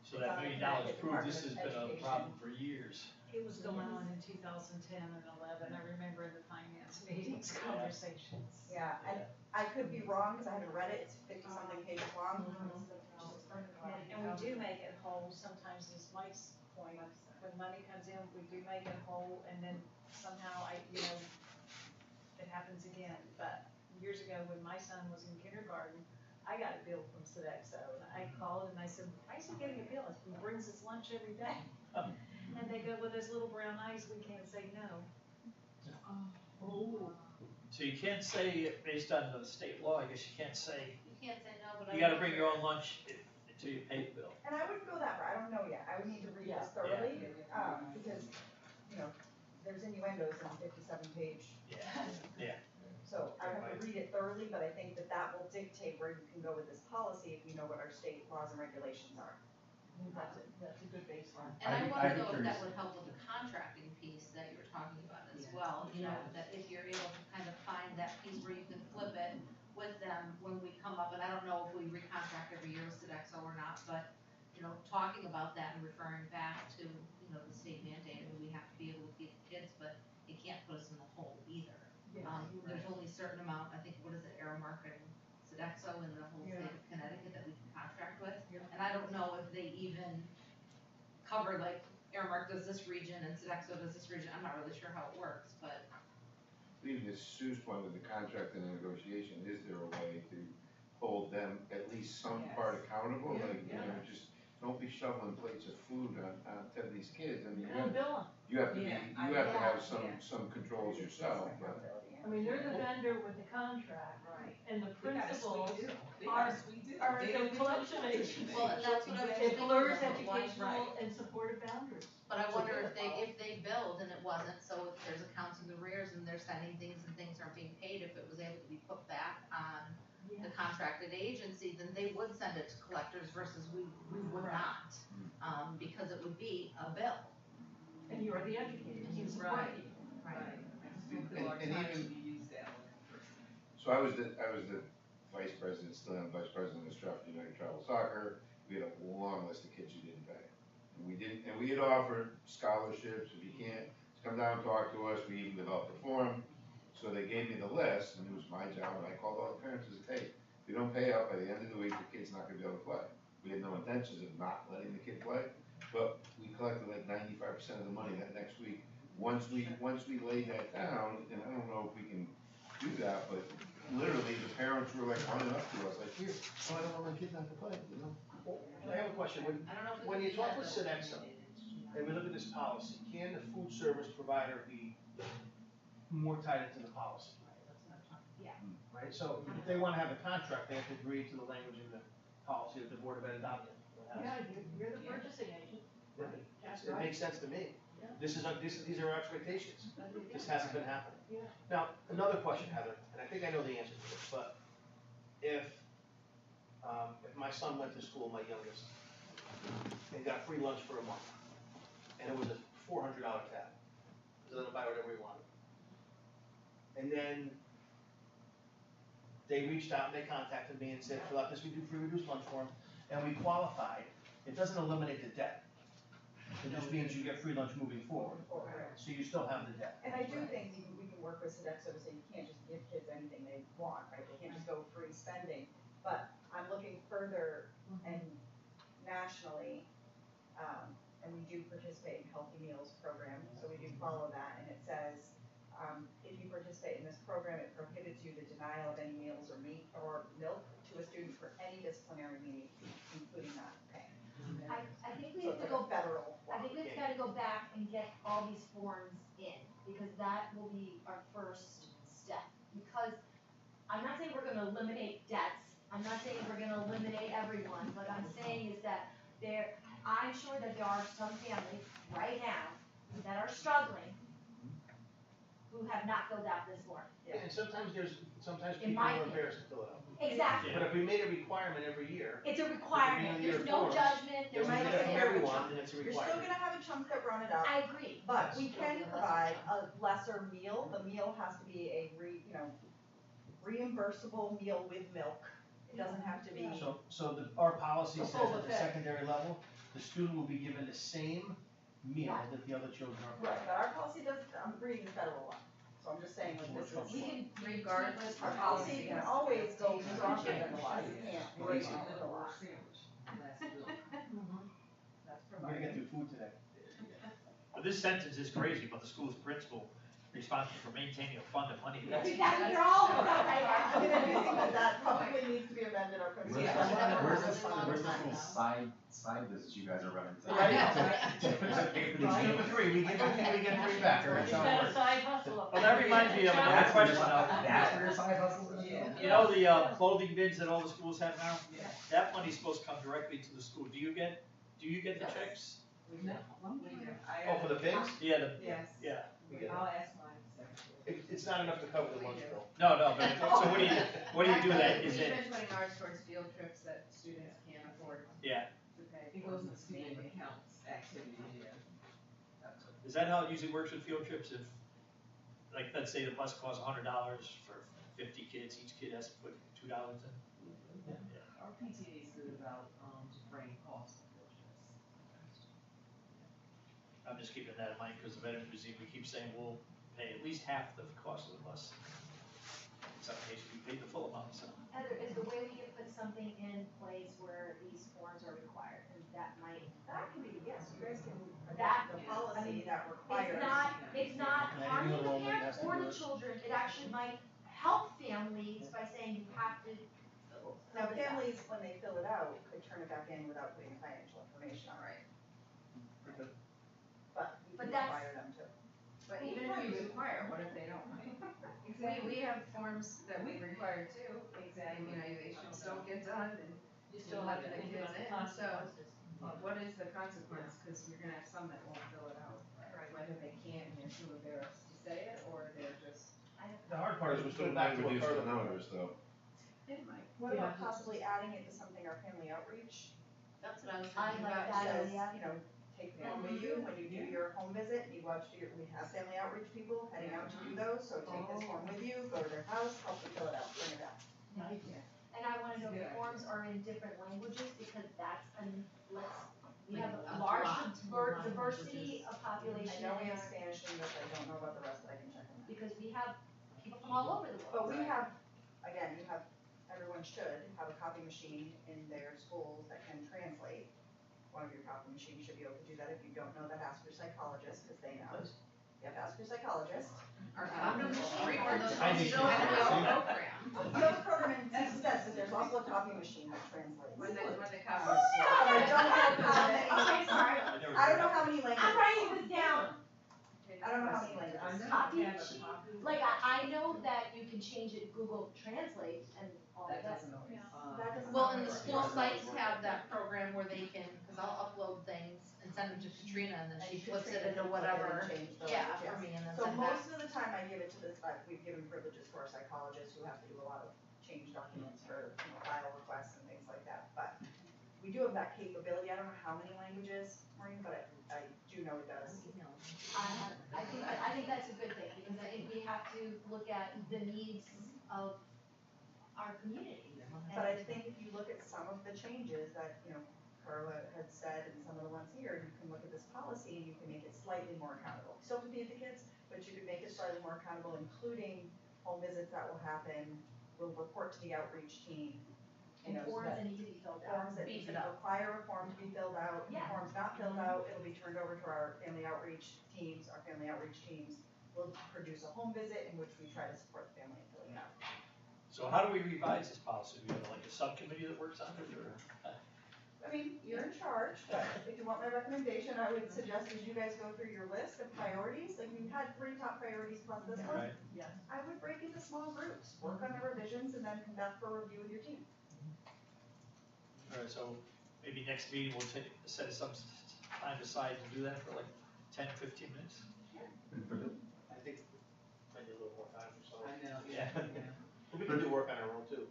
So that $1 million proved this has been a problem for years. It was going on in 2010 and 11, I remember in the finance meetings, conversations. Yeah, and I could be wrong, cause I haven't read it, it's 50-something pages long. And we do make it whole, sometimes as Mike's point, when money comes in, we do make it whole, and then somehow it happens again. But years ago, when my son was in kindergarten, I got a bill from Sodexo, and I called and I said, why is he getting a bill? He brings us lunch every day. And they go, with those little brown eyes, we can't say no. So you can't say, based on the state law, I guess you can't say, You can't say no, but I. you gotta bring your own lunch until you pay the bill. And I wouldn't go that far, I don't know yet, I would need to read this thoroughly, because, you know, there's innuendos in a 57-page. Yeah. So I have to read it thoroughly, but I think that that will dictate where you can go with this policy if you know what our state laws and regulations are. That's a good baseline. And I I'd be wonder though if curious. that would help with the contracting piece that you're talking about as well, you know, that if you're able to kind of find that piece where you can flip it with them when we come up, and I don't know if we recontract every year with Sodexo or not, but, you know, talking about that and referring back to, you know, the state mandate, and we have to be able to feed the kids, but it can't put us in the hole either. There's only a certain amount, I think, what is it, Aramark and Sodexo in the whole state of Connecticut that we can contract with. And I don't know if they even cover, like, Aramark does this region and Sodexo does this region, I'm not really sure how it works, but. Even to Sue's point with the contract and the negotiation, is there a way to hold them at least some part accountable? Like, you know, just don't be shoveling plates of food on to these kids, I mean, you have to be, you have to have some controls yourself, but. I mean, they're the vendor with the contract, and the principals Are are the collection agents. Well, and that's what I was It thinking blurs about, why- educational and supportive boundaries. But I wonder if they billed and it wasn't, so if there's accounts in arrears and they're sending things and things aren't being paid, if it was able to be put back on the contracted agency, then they would send it to collectors versus we would not. Because it would be a bill. And you are the educator, you support you. And even, so I was the vice president, still am vice president of Stratford United Travel Soccer, we had a long list of kids who didn't pay. And we had offered scholarships, if you can't, come down and talk to us, we even developed a form. So they gave me the list, and it was my job, and I called all the parents and said, hey, if you don't pay up by the end of the week, the kid's not gonna be able to play. We had no intentions of not letting the kid play, but we collected like 95% of the money that next week. Once we laid that down, and I don't know if we can do that, but literally the parents were like running up to us, like, here, I don't want my kid not to play, you know? I have a question, I don't know if we when you can do talk that, with though. Sodexo, and we look at this policy, can the food service provider be more tied into the policy? Yeah. Right, so if they wanna have a contract, they have to agree to the language in the policy that the Board of Ed adopted. Yeah, you're the purchasing agent. That's It right. makes sense to me. Yeah. These are our expectations. This hasn't been happening. Yeah. Now, another question, Heather, and I think I know the answer to this, but if my son went to school, my youngest, and got free lunch for a month, and it was a $400 tab, so let him buy whatever he wanted. And then they reached out and they contacted me and said, fill out this, we do free reduced lunch for him, and we qualified. It doesn't eliminate the debt. It just means you get free lunch moving forward, so you still have the debt. And I do think we can work with Sodexo to say you can't just give kids anything they want, right? They can't just go free spending. But I'm looking further and nationally, and we do participate in Healthy Meals program, so we do follow that, and it says, if you participate in this program, it prohibits you the denial of any meals or meat or milk to a student for any disciplinary meeting, including not paying. I think we So have it's to like go, a federal law. I think we've gotta go back and get all these forms in, because that will be our first step. Because I'm not saying we're gonna eliminate debts. I'm not saying we're gonna eliminate everyone, what I'm saying is that I'm sure that there are some families right now that are struggling who have not filled out this form. And sometimes In people my are opinion. embarrassed to fill it out. Exactly, But if we made a requirement every year, it's a requirement, Beginning of there's the no year judgment, then there's we no. get it from everyone, then it's a You're still requirement. gonna have a chunk that run it up, I agree. but we Yes. can provide a lesser meal. The meal has to be a reimbursable meal with milk. It doesn't have to be. So our policy A says full at the buffet. secondary level, the student will be given the same meal Right. that the other children are Right, provided. but our policy does, I'm reading the federal law, so I'm just saying like this is. We can. Regardless, Our policy can always go stronger than the law, you can't break the law. That's We're gonna get through food today. But this sentence is crazy, but the school's principal responsible for maintaining a fund of money. That's exactly, you're all over that right now. I mean, I do think that that probably needs to be amended, our Where's principal. Yeah. where's this, Really where's this long little time. side business you guys are running? to- I know, to pay for these It's meals? number three, we get 3 back, or It's it's how got it a works. side hustle up Well, there. that reminds me of another That's where your question. side, that's where your side hustle is? You know the clothing bins that all the schools have now? That money's supposed to come directly to the school. Do you get the checks? Oh, for the pigs? Yeah, Yes. yeah. We get it. I'll ask mine secretary. It's not enough to cover the lunch bill. No, but, so what do you do that? Is We've it, been putting ours towards field trips that students can't afford yeah, to pay. It goes in student accounts, activities, yeah. is that how it usually works with field trips? If, like, let's say the bus costs $100 for 50 kids, each kid has to put $2 in? Our PTA is good about, defraying costs of field trips. I'm just keeping that in mind, because the Veterans Museum, we keep saying we'll pay at least half the cost of the bus. In some cases, we pay the full amount, so. Heather, is the way we can put something in place where these forms are required, and that might, That can be, yes, you guys can That- adopt the policy that requires. it's not And harming anyone the enrollment parents has to or do the it. children, it actually might help families by saying you have to fill Now, this out. families, when they fill it out, could turn it back in without putting financial information on it. But we But can that's- require them to. But even if you require, what if they don't? We have forms that we require too, and you know, evaluations don't get done and You still have to let the think kids about the in, consequences. what is the consequence? Cause you're gonna have some that won't fill it out, whether they can't, and they're too embarrassed to say it, or they're just. The hard part is we're still back to what Reduce the Carla. numbers though. It might. What about possibly adding it to something our family outreach That's what I was I thinking like about. that says, idea. you know, take the form with you when you do your home visit, you watch we have family outreach people heading out to do those, so take this form with you, go to their house, help them fill it out, bring it back. And I wanna know if the forms are in different languages, because that's, we have a Like, large a lot. diversity of I population know we in have our- Spanish and English, I don't know about the rest, but I can check on that. because we have people from all over the world. But we have, again, everyone should have a copy machine in their schools that can translate. One of your copy machines should be able to do that. If you don't know that, ask your psychologist, because they know. You have to ask your psychologist. Our copy machine or the I need to- program. You have a program in success, but there's also a copy machine that translates. When the But copy. I don't know how many, Okay, sorry, I don't know how many languages. I'm writing this down. I don't know how many languages. Copy machine? Like, I know that you can change it, Google Translate and all That that. doesn't always. That doesn't Well, and the work. school sites have that program where they can, cause I'll upload things and send them to Katrina and then And she you can flips it train into them to look at it and whatever, change the yeah, language, for yes. me and then So send it back. most of the time I give it to we've given privileges to our psychologists who have to do a lot of change documents for, file requests and things like that, but we do have that capability, I don't know how many languages, Maureen, but I do know it does. I think that's a good thing, because I think we have to look at the needs of our community. But I think if you look at some of the changes that, Carla had said and some of the ones here, you can look at this policy and you can make it slightly more accountable. Still to feed the kids, but you can make it slightly more accountable, including home visits that will happen, we'll report to the outreach team. And so forms that- that need to be filled out. Forms that Beef need it to up. require a form to be filled out, if the Yeah. form's not filled out, it'll be turned over to our family outreach teams, will produce a home visit in which we try to support the family in filling it out. So how do we revise this policy? Do we have like a subcommittee that works on it, or? I mean, you're in charge, but if you want my recommendation, I would suggest as you guys go through your list of priorities, like you had 3 top priorities plus this one. Right. Yes. I would break into small groups, work on the revisions, and then come back for a review with your team. Alright, so maybe next meeting we'll set some time aside to do that for like 10, 15 minutes. And for the, I think I need a little more time, so. I know. Yeah. We can do work on our own too.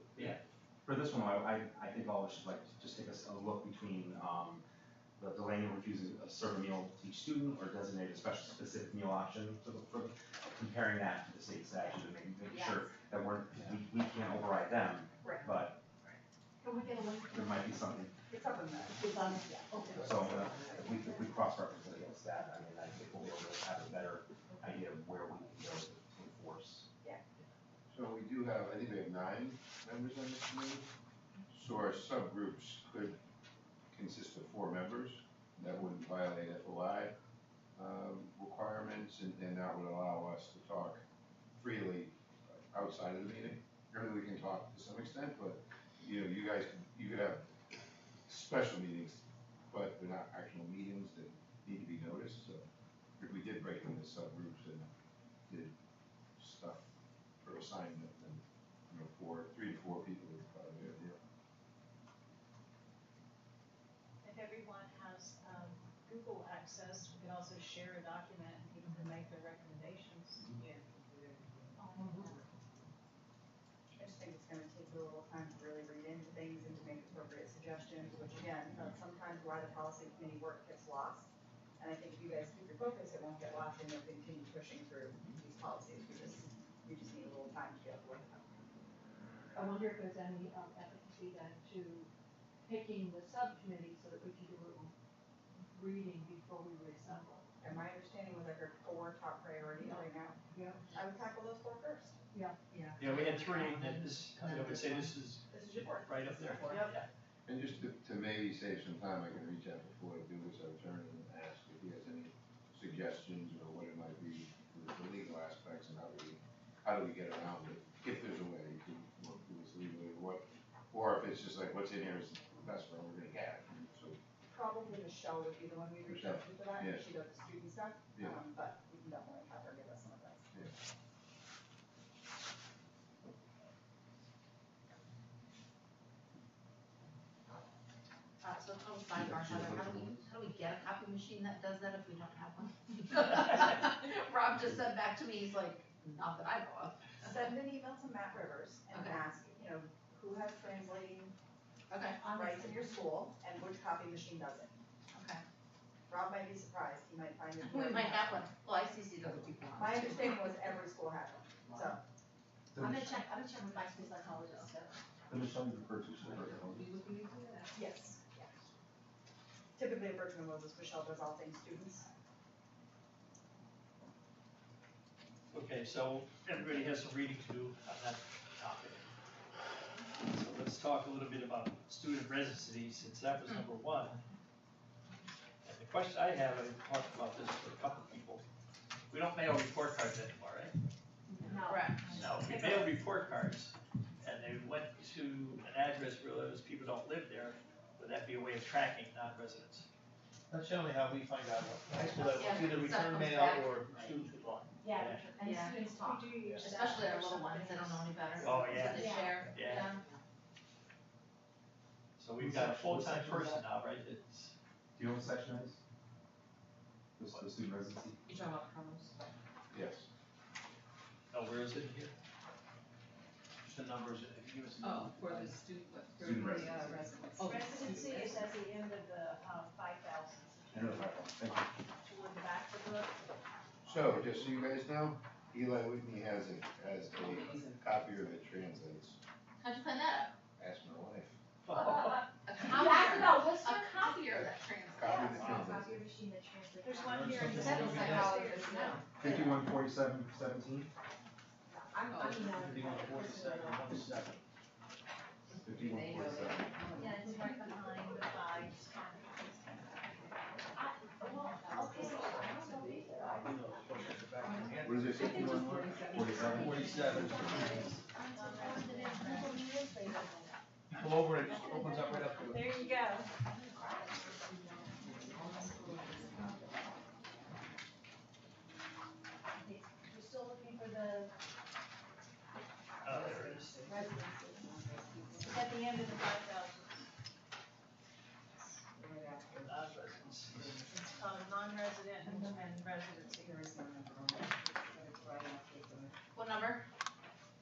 for this one, I think all of us should like just take a look between, the language refusing a certain meal to each student or designate a special specific meal option for comparing that to the state statute and making sure that we can't override them, Right. but Can we get a link? there might be something. It's up in there. It's on, yeah, okay. So if we cross-reference it against that, I mean, I think we'll be able to have a better idea of where we can go to enforce. So we do have, I think we have 9 members on this committee. So our subgroups could consist of 4 members. That wouldn't violate FOI requirements, and that would allow us to talk freely outside of the meeting. I mean, we can talk to some extent, but you know, you could have special meetings, but they're not actual meetings that need to be noticed. So if we did break into subgroups and did stuff for assignment, then, you know, 3 to 4 people would probably be ideal. If everyone has, Google access, we can also share a document and people can make their recommendations. I just think it's gonna take a little time to really read into things and to make appropriate suggestions, which again, sometimes why the policy committee work gets lost. And I think if you guys keep your focus, it won't get lost and you'll continue pushing through these policies. We just need a little time to be able to work them. I wonder if there's any efficacy then to picking the subcommittee so that we can do a little reading before we reassemble. And my understanding was I heard 4 top priorities right now. Yeah. I would tackle those 4 first. Yeah, we had 3, and this, I would say this is This is your board. right up there for it. Yep. Yeah. And just to maybe save some time, I can reach out to Floyd Dugas, our attorney, and ask if he has any suggestions or what it might be for the legal aspects and how do we get around it? If there's a way to work through this legally, or if it's just like, what's in here is the best one we're gonna get, so. Probably Michelle would be the one we reach out to for that, Yeah. because she does the student stuff. Yeah. But we can definitely have her give us some advice. So total sidebar, Heather, how do we get a copy machine that does that if we don't have one? Rob just said back to me, he's like, not that I know of. Send an email to Matt Rivers and Okay. ask, you know, who has translating Okay, rights in your school and which copy machine does it. okay. Rob might be surprised, he might find it. We might have one, well, ICC does a people on. My understanding was every school had one, so. I'm gonna check with my school psychologist, so. The Michelle you referred to, should have heard of it. Yes. Typically, a Bergman Moses, Michelle does all things students. Okay, so everybody has some reading to do on that topic. So let's talk a little bit about student residency, since that was number 1. And the question I have, I talked about this with a couple people. We don't mail report cards anymore, right? Correct. No, we mail report cards, and they went to an address where those people don't live there. Would that be a way of tracking non-residents? That's generally how we find out what high school that Yeah, either stuff return comes mail back. or students who talk. Yeah, Yeah. and Yeah. students talk. We do use that Especially our for little some ones, they don't know any better. Oh, So yeah. they Yeah. share, Yeah. yeah. So we've got a full-time person now, right, that's, Do you know what section it is? The student residency? You talking about promos? Yes. oh, where is it here? Just the numbers, if you give us. Oh, for the student, for Student the residency. residents. Oh, Residency is at the end of the, 5,000. I know, thank you. Toward the back of the book. So, just so you guys know, Eli Whitney has a copier that translates. How'd you find that Ask my wife. out? A You have to know, what's A your copier that translates. Copy Yeah, that copy translates. your machine that translates. There's one here in the That center. looks like how it is now. 514717. I'm, I mean, 5147, 17. 5147. Yeah, it's right behind the 5. What is it, 51? 47. You pull over and it just opens up right up to it. There you go. and then the 5,000. Right after. Non-residents. It's non-resident and residency. There is no number on it, but it's right after the. What number?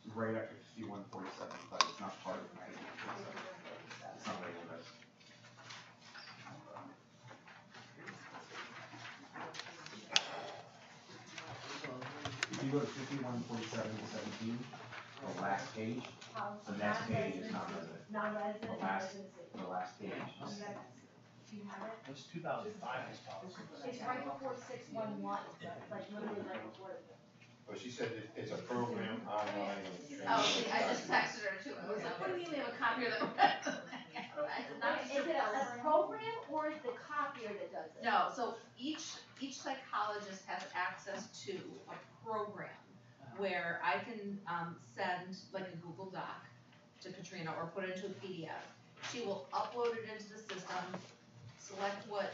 It's right after 5147, but it's not part of the 5147. It's not regular. If you go to 5147-17, the last page, the next page is not resident. Non-resident, The last- residency. The last page. Do you have it? It's 2005, this policy. It's right before 611, like literally right before it. Well, she said it's a program online. and Oh, see, I training. just texted her too, I was like, what do you mean we have a copy of the? Is it a program or is the copier that does it? No, so each psychologist has access to a program where I can, send like a Google Doc to Katrina or put it into a PDF. She will upload it into the system, select what,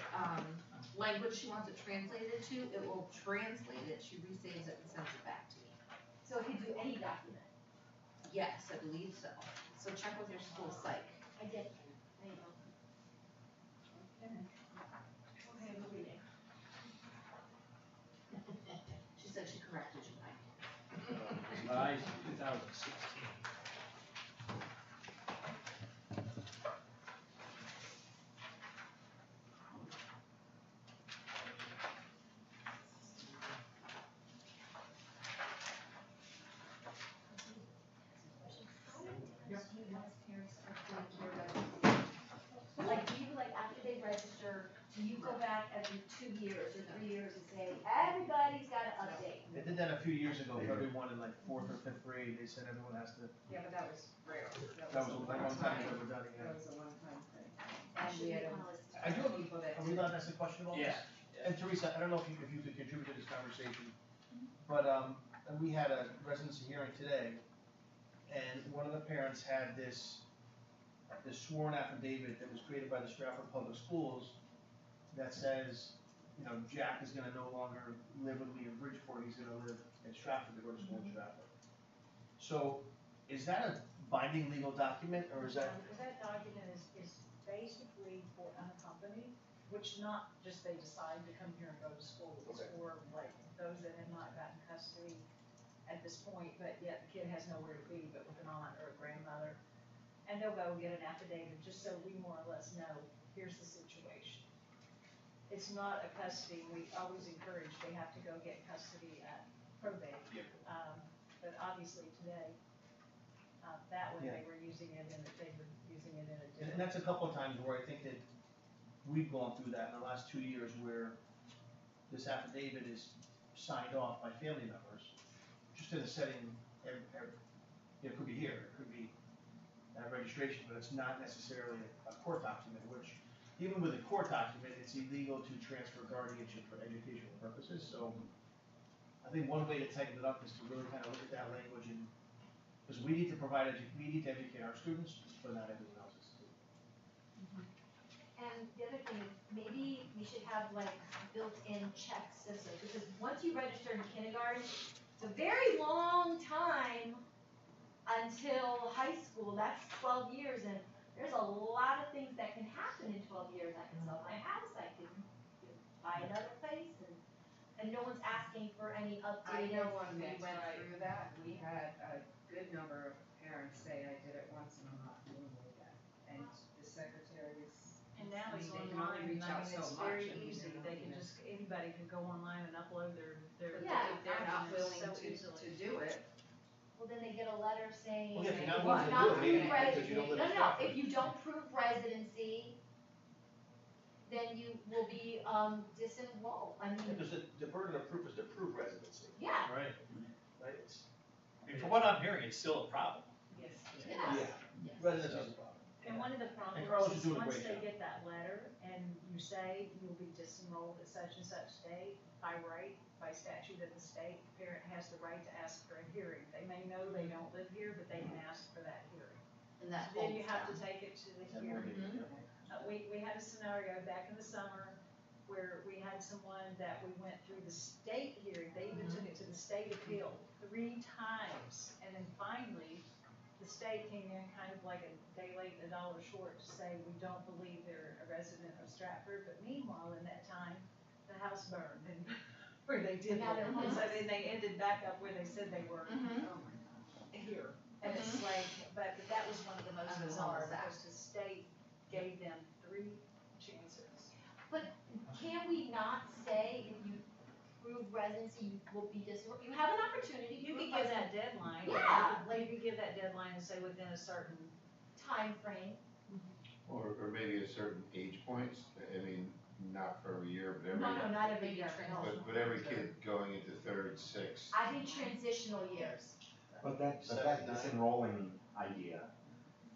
language she wants it translated to, it will translate it, she resaves it and sends it back to me. So it can do any document. Yes, I believe so. So check with your school psych. I did. There you go. Okay, we're reading. She said she corrected you, Mike. Revised 2016. Like, do you, like, after they register, do you go back every 2 years or 3 years and say, everybody's gotta update? They did that a few years ago for everyone in like 4th or 5th grade, they said everyone has to, Yeah, but that was rare. that was like one time they've ever done it, That yeah. was a one-time thing. That And should we be had on the list. I do have, people that are we allowed to ask a question about this? Yeah. And Teresa, I don't know if you could contribute to this conversation, but, and we had a residency hearing today, and one of the parents had this sworn affidavit that was created by the Stratford Public Schools that says, you know, Jack is gonna no longer live with me in Bridgeport, he's gonna live in Stratford, to go to school in Stratford. So, is that a binding legal document, or is that? That document is basically for unaccompanied, which not just they decide to come here and go to school, it's Okay. for like those that have not gotten custody at this point, but yet the kid has nowhere to be but with an aunt or a grandmother. And they'll go get an affidavit, just so we more or less know, here's the situation. It's not a custody, we always encourage, they have to go get custody at probate. Yep. But obviously today, that one, they were using it in a And different. that's a couple of times where I think that we've gone through that in the last 2 years where this affidavit is signed off by family members, just in a setting, it could be here, it could be at registration, but it's not necessarily a court document, which, even with a court document, it's illegal to transfer guardianship for educational purposes, so I think one way to tighten it up is to really kind of look at that language and, because we need to we need to educate our students, but not everyone else is too. And the other thing is, maybe we should have like built-in check systems, because once you register in kindergarten, it's a very long time until high school, that's 12 years, and there's a lot of things that can happen in 12 years. I can sell my house, I can buy another place, and no one's asking for any I updated. know when we That's went right. through that, we had a good number of parents say, I did it once and I'm not doing it again. And the secretaries. And now it's I mean, they can only online, reach I out mean, so it's much, very I mean, easy, they're not they can gonna- just, anybody could go online and upload their Yeah, They're not documents willing so to easily. do it. Well, then they get a letter saying. Well, if you're not Well, willing to not do it, maybe prove because you don't live in residency. No, Stratford. if you don't prove residency, then you will be, disenrolled, I mean, Because the burden of proof is to prove residency, yeah, Right. right? It's, I mean, from what I'm hearing, it's still a problem. Yes. yes. residency is a problem. And one of the Carlos problems is is, doing a once great they job. get that letter and you say you'll be disenrolled at such and such date, by right, by statute of the state, the parent has the right to ask for a hearing. They may know they don't live here, but they can ask for that hearing. And that Then you holds have to them. take it to the And hearing. we're- We had a scenario back in the summer where we had someone that we went through the state hearing, they even took it to the state appeal 3 times. And then finally, the state came in kind of like a day late, a dollar short to say, we don't believe they're a resident of Stratford, but meanwhile, in that time, the house burned and where they did Now they're live. And so homeless. then they ended back up where they said they were here. And it's like, but that was one of the most Under the bizarre, Homeless Act. because the state gave them 3 chances. Can we not say if you prove residency, you will be you have an opportunity to You prove could give residency. that deadline. Yeah. Like, you could give that deadline and say within a certain, Time frame. Or maybe at certain age points, I mean, not for every year, but every. Not every year. But every kid going into third, sixth. I think transitional years. But that disenrolling idea,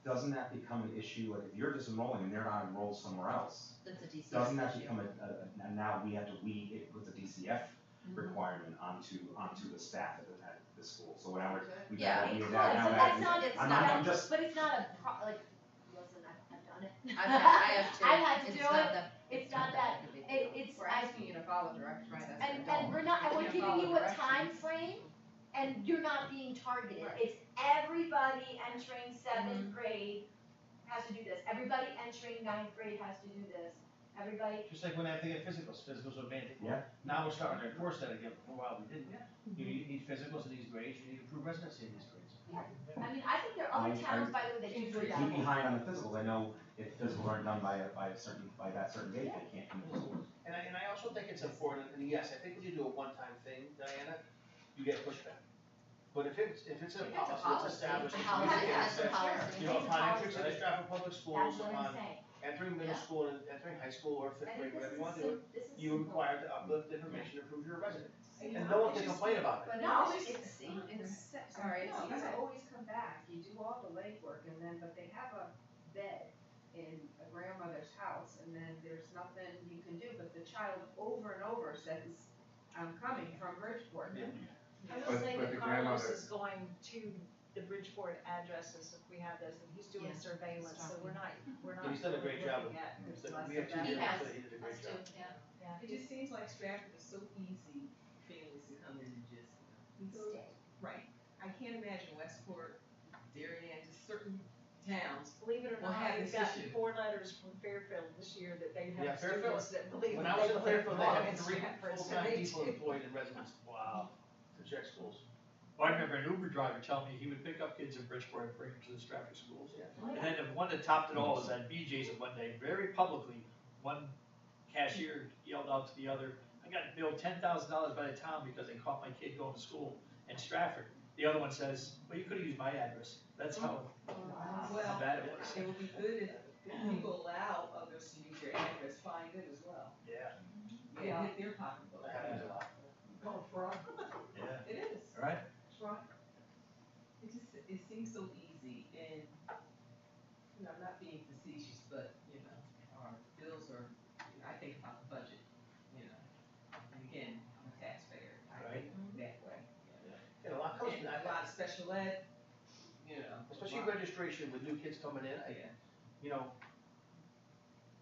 doesn't that become an issue, like if you're disenrolling and they're not enrolled somewhere else? That's a DCF Doesn't that issue. become and now we have to it puts a DCF requirement onto the staff at the school, so now we Yeah, gotta, It we could, gotta, now but we that's have to- not, I'm just, but it's not a listen, I've done it. I have to. I've had to It's do not it. that- It's not that, big a deal. it's, We're asking you to follow directions, right? That's and what we're not, and we're You giving follow you a time directions. frame, and you're not being targeted. Right. It's everybody entering 7th grade has to do this, everybody entering 9th grade has to do this, everybody, Just like when I think of physicals are mandatory. Yeah. Now we're starting to enforce that again, for a while we didn't. You need physicals in these grades, you need approved residency in these grades. I mean, I think there are other towns, by the way, that do they that. keep behind on the physicals, I know if physicals aren't done by that certain date, they can't come to school. And I also think it's important, and yes, I think when you do a one-time thing, Diana, you get pushback. But if it's a If it's a policy, policy, it's established, it's a it's policy, communicated, that's a policy. you know, It's a upon policy. entrance into Stratford Public Schools, That's what I'm upon saying. entering middle Yeah. school and entering high school or fifth I grade, think whatever this you is wanna do, this is you're simple. required to uplift information to prove you're a resident. And And no one can complain about it. But No, sorry, you guys always come back, you do all the legwork and then, but they have a bed in a grandmother's house and then there's nothing you can do, but the child over and over says, I'm coming from Bridgeport. Yeah. I But- will say but that the Carlos grandmother- is going to the Bridgeport addresses, if we have those, and he's doing Yeah. surveillance, so we're not. Yeah, he's done a great job looking at- So we have 2 He years, has. so he did a great Us job. too, yeah. Yeah. It just seems like Stratford is so easy, families to come in and just, you know, Stay. right. I can't imagine Westport, Darien, just certain towns. Believe it or We'll not, have we've this gotten issue. 4 letters from Fairfield this year that they Yeah, have Fairfield- students that believe. When I was in Fairfield, they belong had in 3 Stratford, so full-time they people do. employed in residence, wow, to check schools. Well, I remember an Uber driver telling me he would pick up kids in Bridgeport and bring them to the Stratford schools. Yeah. And then the one that topped it all was at BJ's one day, very publicly, one cashier yelled out to the other, I got billed $10,000 by the town because they caught my kid going to school in Stratford. The other one says, well, you could've used my address. That's how Well, bad it was. it would be good if people allow others to use your address, find it as well. Yeah, Yeah, hit their pocketbook. that happens a lot. Oh, fraud. Yeah. It is. All right. Fraud. It seems so easy and, you know, I'm not being facetious, but, you know, our bills are, you know, I think about the budget, you know. And again, I'm a taxpayer, I think that way. And a lot comes And from a that, lot of special ed, you know. especially registration with new kids coming in, Yeah. you know,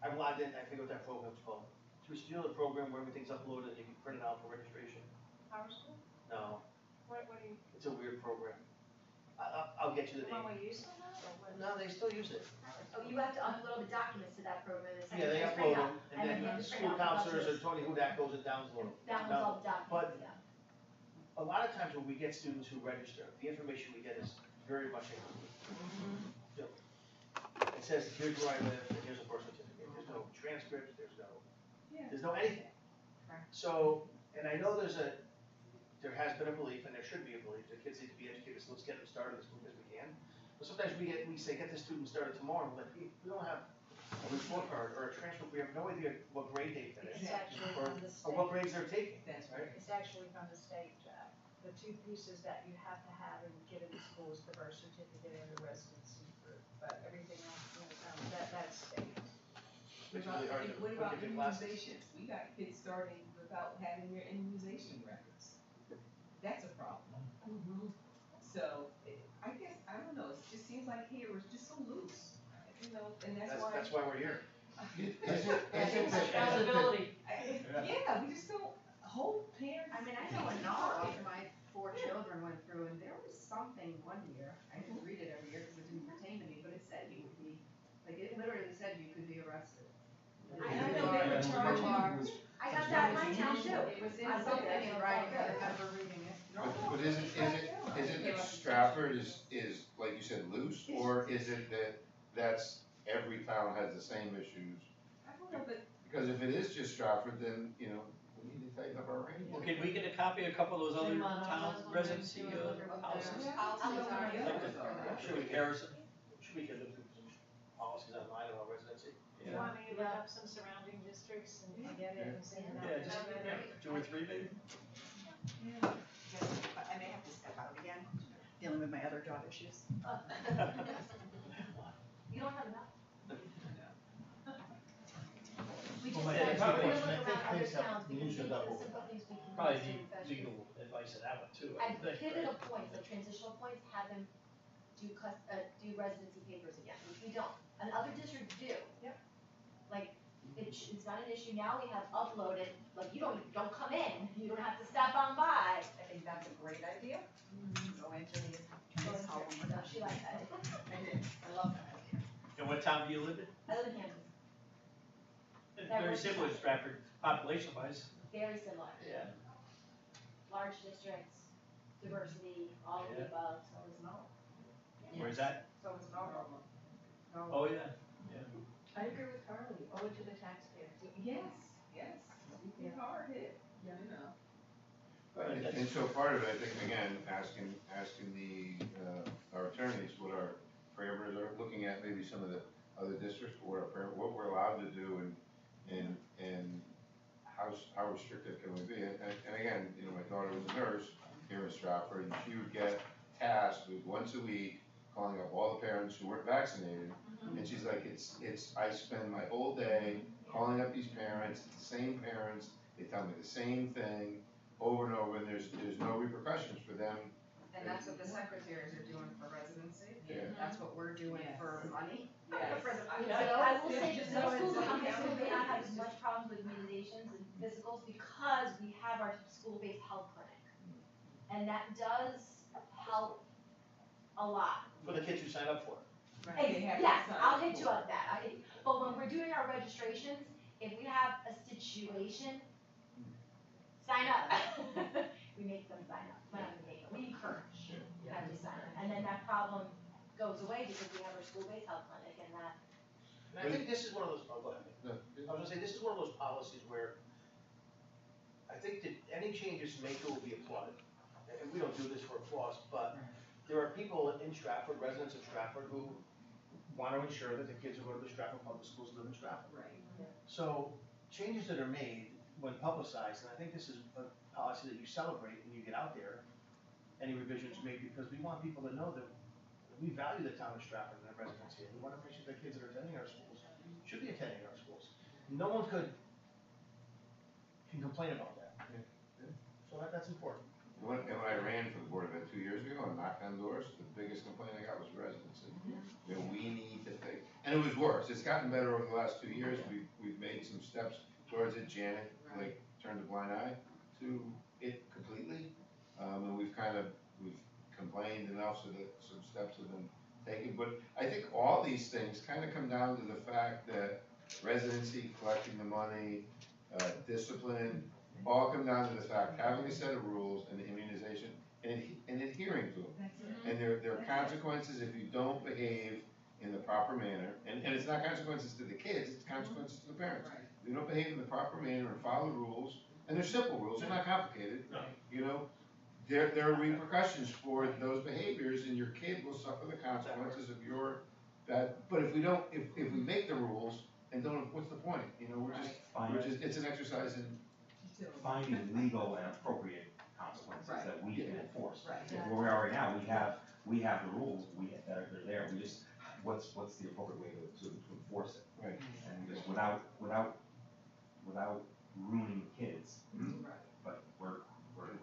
I'm logged in, I forget what that program's called. Do you know the program where everything's uploaded and you can print it out for registration? Power School? No, What do you, it's a weird program. I'll get you the the one name. we used to have, or what? No, they still use it. Oh, you have to upload the documents to that program and send Yeah, it they to upload print them, out. and you then have to print school out the counselors or documents. Tony Hudak goes and downloads them. Downloads all the documents, yeah. A lot of times when we get students who register, the information we get is very much incomplete. You know, it says, here's where I live, and here's a birth certificate, there's no transcript, there's no anything. Correct. So, and I know there has been a belief, and there should be a belief, that kids need to be educated, so let's get them started as quick as we can. But sometimes we say, get the student started tomorrow, but we don't have a report card or a transcript, we have no idea what grade they finished, It's actually or, from the or what state. grades they're taking. That's right. It's actually from the state, Jack. The 2 pieces that you have to have and get into school is the birth certificate and the residency proof, but everything else, you know, that's state. What It's really hard to what put about into classes. immunizations? We got kids starting without having their immunization records. That's a problem. So, I guess, I don't know, it just seems like here we're just so loose, you know, and That's why we're here. Accountability. Yeah, we just don't hold parents. I mean, I know enough, my 4 children went through and there was something one year, I didn't read it every year, arrested. I know they were charging. I got that in my town too. It was in I something looked at it, in it was writing, all but I good. remember reading it. But isn't it Stratford is, like you said, loose, or is it that that's, every town has the same issues? I don't know, but Because if it is just Stratford, then, you know, we need to tighten up our range. Well, can we get a copy of a couple of those other Same on our town last one, residency, too, I wonder what policies? theirs- Policies are I'd like to- yours. I'm sure we Harrison, Should we get some policies online about residency? Do you want me to look up some surrounding districts and get it and send it out? yeah, just, yeah, 2 or 3 maybe? I may have to step out again, dealing with my other job issues. You don't have enough? We just Well, said, it's we're not gonna much, look and I think around other things have towns because loosened these up are over the simple things we can do. Probably to need invest in. legal advice on that one too, I And think, pivotal right? points, like transitional points, have them do residency papers again, which we don't, and other districts do. Yep. Like, it's not an issue, now we have uploaded, like, you don't come in, you don't have to stop on by. I think that's a great idea. Go into the, So, she likes that. I did, I love that idea. And what town do you live in? I live in Kansas, It's That very works. similar to Stratford, population wise, very similar, yeah. large districts, diversity, all of the Yeah. above. So it's no, Where's that? so it's no problem. No. Oh, yeah, I agree with Carly, owe it to the taxpayers. Yes, yes, you get hard hit, you know. And so part of it, I think, again, asking the, our attorneys what our parameters are, looking at maybe some of the other districts, what we're allowed to do and how restrictive can we be? And again, you know, my daughter was a nurse here in Stratford, and she would get tasked with once a week calling up all the parents who weren't vaccinated. And she's like, I spend my whole day calling up these parents, it's the same parents, they tell me the same thing over and over, and there's no repercussions for them. And that's what the secretaries are doing for residency. Yeah. That's what we're doing Yes. for money. Yes. For the, So I will say, Just middle so school it's- companies may not have as much problems with immunizations and physicals because we have our school-based health clinic. And that does help a lot. For the kids who sign up for it. Right, they have to Yes, sign I'll up hit you for up that, but when we're doing our registrations, if we have a situation, sign up. We make them sign up, well, we encourage them to sign up, and then that problem goes away because we have our school-based health clinic and that. And I think this is one of those, oh, go ahead. No, I was gonna say, this is one of those policies where I think that any changes made to it will be applauded. And we don't do this for applause, but there are people in Stratford, residents of Stratford, who want to ensure that the kids who go to the Stratford public schools live in Stratford. Right. So changes that are made when publicized, and I think this is a policy that you celebrate when you get out there, any revisions made, because we want people to know that we value the town of Stratford and their residency, and we want to make sure the kids that are attending our schools should be attending our schools. No one can complain about that. So that's important. When I ran for the Board of Ed 2 years ago and knocked on doors, the biggest complaint I got was residency. You know, we need to think, and it was worse, it's gotten better over the last 2 years, we've made some steps towards it, Janet, like, turned a blind eye to it completely. And we've complained enough so that some steps have been taken, but I think all these things kind of come down to the fact that residency, collecting the money, discipline, all come down to the fact, having a set of rules and immunization and adhering to them. And there are consequences if you don't behave in the proper manner, and it's not consequences to the kids, it's consequences to the parents. Right. If you don't behave in the proper manner and follow the rules, and they're simple rules, they're not complicated, you know, there are repercussions for those behaviors, and your kid will suffer the consequences of your bad, but if we don't, if we make the rules and don't, what's the point? You know, we're just, it's an exercise in Finding legal and appropriate consequences Right. that we can enforce. Right. Where we are right now, we have the rules, they're there, we just, what's the appropriate way to enforce it? Right. And just without ruining kids, Right. but we're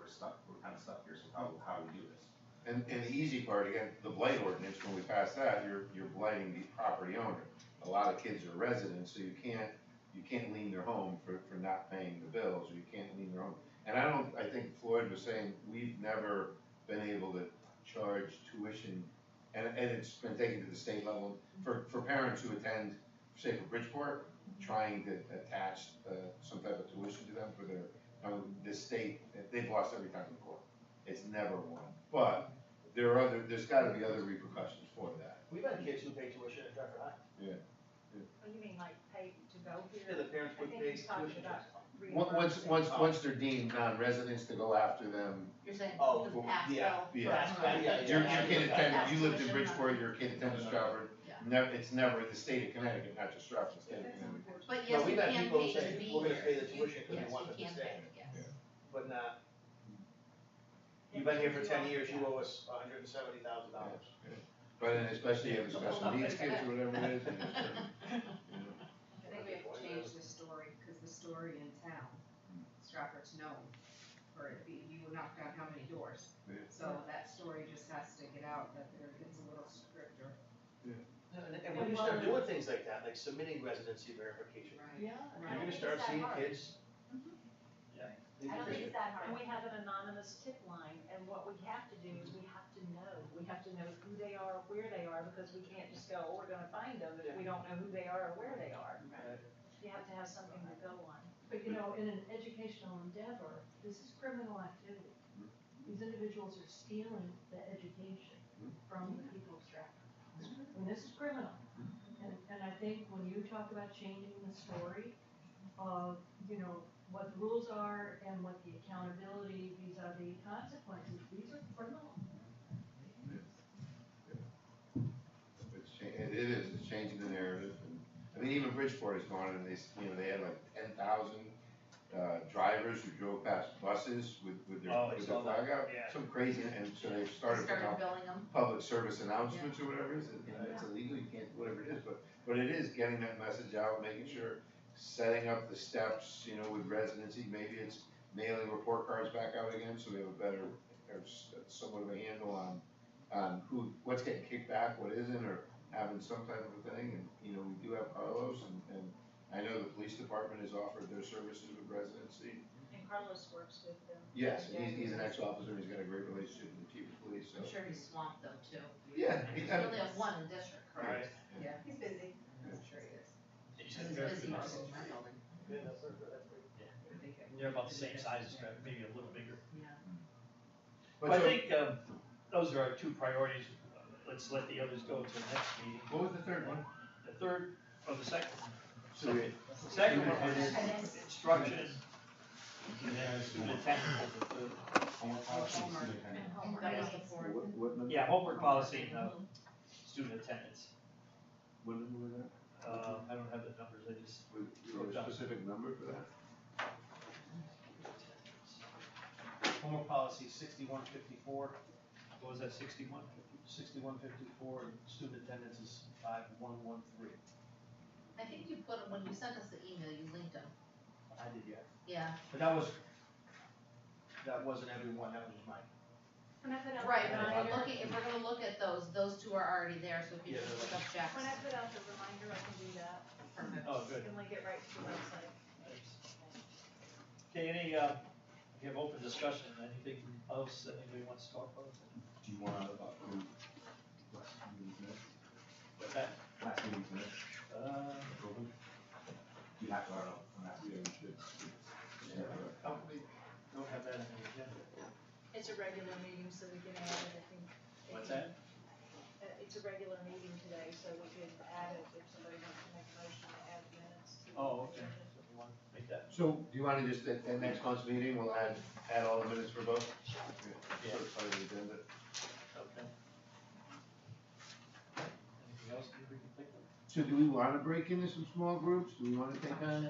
stuck, we're kind of stuck here, so how do we do this? And the easy part, again, the blight ordinance, when we pass that, you're blighting the property owner. A lot of kids are residents, so you can't lien their home for not paying the bills, or you can't lien their home. And I think Floyd was saying, we've never been able to charge tuition, and it's been taken to the state level, for parents who attend say for Bridgeport, trying to attach, some type of tuition to them for their, the state, they've lost every time in court. It's never won, but there's gotta be other repercussions for that. We've had kids who pay tuition at Stratford High. What do you mean, like pay to go Yeah, here? the parents I would think pay he's talking tuition. about Once, reimbursing. once they're deemed non-residents, to go after them. You're saying Oh, the well, pass yeah, bill? yeah. Yeah. Your kid attended, you lived in Tuition. Bridgeport, your kid attended Stratford, Yeah. it's never in the state of Connecticut, not just Stratford, the state of Connecticut. But No, yes, we've you had can people pay say, to be we're gonna here. pay the tuition 'cause we Yes, want you them to can stay. pay, yes. But not, you've been here for 10 years, you owe us $170,000. But then especially if it's special needs kids or whatever it is, you just, you know. I think we have to change the story, cause the story in town, Stratford's known for it, you knocked down how many doors? Yeah. So that story just has to get out, that it's a little stricter. And when you start doing things like that, like submitting residency verification, Right. Yeah. you're gonna start seeing kids. I don't think it's that hard. And we have an anonymous tip line, and what we have to do is we have to know who they are, where they are, because we can't just go, oh, we're gonna find them if we don't know who they are or where they are. You have to have something to go on. But you know, in an educational endeavor, this is criminal activity. These individuals are stealing the education from the people of Stratford. And this is criminal. And I think when you talk about changing the story of, you know, what the rules are and what the accountability vis-a-vis consequences, these are criminal. It is, it's changing the narrative, and, I mean, even Bridgeport has gone, and they had like 10,000, drivers who drove past buses with their flag out. Yeah. Some crazy, and so they've They started putting started out billing them. public service announcements or whatever it is, and, it's illegal, you can't, whatever it is, but it is getting that message out, making sure, setting up the steps, with residency, maybe it's mailing report cards back out again, so we have a better, or somewhat of a handle on what's getting kicked back, what isn't, or having some type of a thing, and, we do have Carlos, and I know the police department has offered their services with residency. And Carlos works with them. Yes, he's an ex-officer, he's got a great relationship with the chief of police, so. I'm sure he's swamped though too. Yeah, We only have one in district, Right. correct? Yeah, he's busy, I'm sure he is. You He's said they're- busy just in my building. They're about the same size as Stratford, maybe a little bigger. But But I so- think, those are our two priorities. Let's let the others go to the next meeting. What was the third one? The third, or the second. So we- Second one was instruction, and then student attendance was the third. Homework policy, student And attendance. homework. That was the fourth. What number? Yeah, homework policy and, student attendance. What number was that? I don't have the numbers, I just. Was there a specific number for that? Homework policy 6154, What was that, 61? 6154, and student attendance is 5113. I think you put, when you sent us the email, you linked them. I did, yeah. Yeah. But that wasn't every one, that was just mine. When I put out Right, the but if we're reminder, looking, if we're gonna look at those two are already there, so if you Yeah, just they're look up Jack's. when I put out the reminder, I can do that. Perfect. Oh, You good. can link it right to the website. Okay, any, we have open discussion, anything else that anybody wants to talk about? Do you want to, last meeting's minutes? What's that? Last meeting's minutes, approval? You have to, on that meeting, you should. Oh, we don't have that on the agenda. It's a regular meeting, so we can add it, I think. What's that? It's a regular meeting today, so we could add it if somebody wants to make a motion to add minutes to. Oh, okay. So we want to make that. So, do you wanna just, at next month's meeting, we'll add all the minutes for both? Yeah. So it's part of the agenda. Okay. Anything else that we can think of? So do we wanna break into some small groups? Do we wanna take on,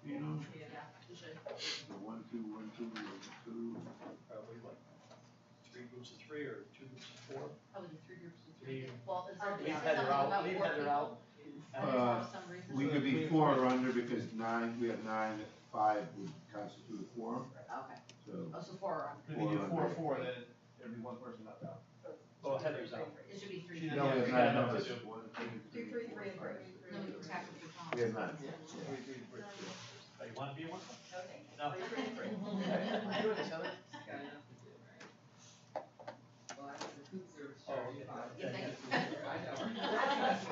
Yeah, you should. the 1, 2, 1, 2, 1, 2? Probably what, 3 groups of 3 or 2 groups of 4? Probably 3 groups of 3. Three. Well, is there, Leave is there Heather something out, about leave 4 Heather people? out. For some reason? We could be 4 or under, because 9, we have 9, 5 would constitute a quorum, Okay, so. oh, so 4 are on. If you do 4-4, then there'd be one person left out. Oh, Heather's out. It should be 3. She No, we have we 9 got enough members. to do. 1, 2, Do 3, 3, and 3. No, you tacked what you're We have 9. Yeah. 3-3-3. Oh, you want to be one? Okay. No. 3, 3, and 3. You doing this, Heather? Got enough to do, right? Well, I was a food service Oh, charge. okay. You think? I know. Attendance.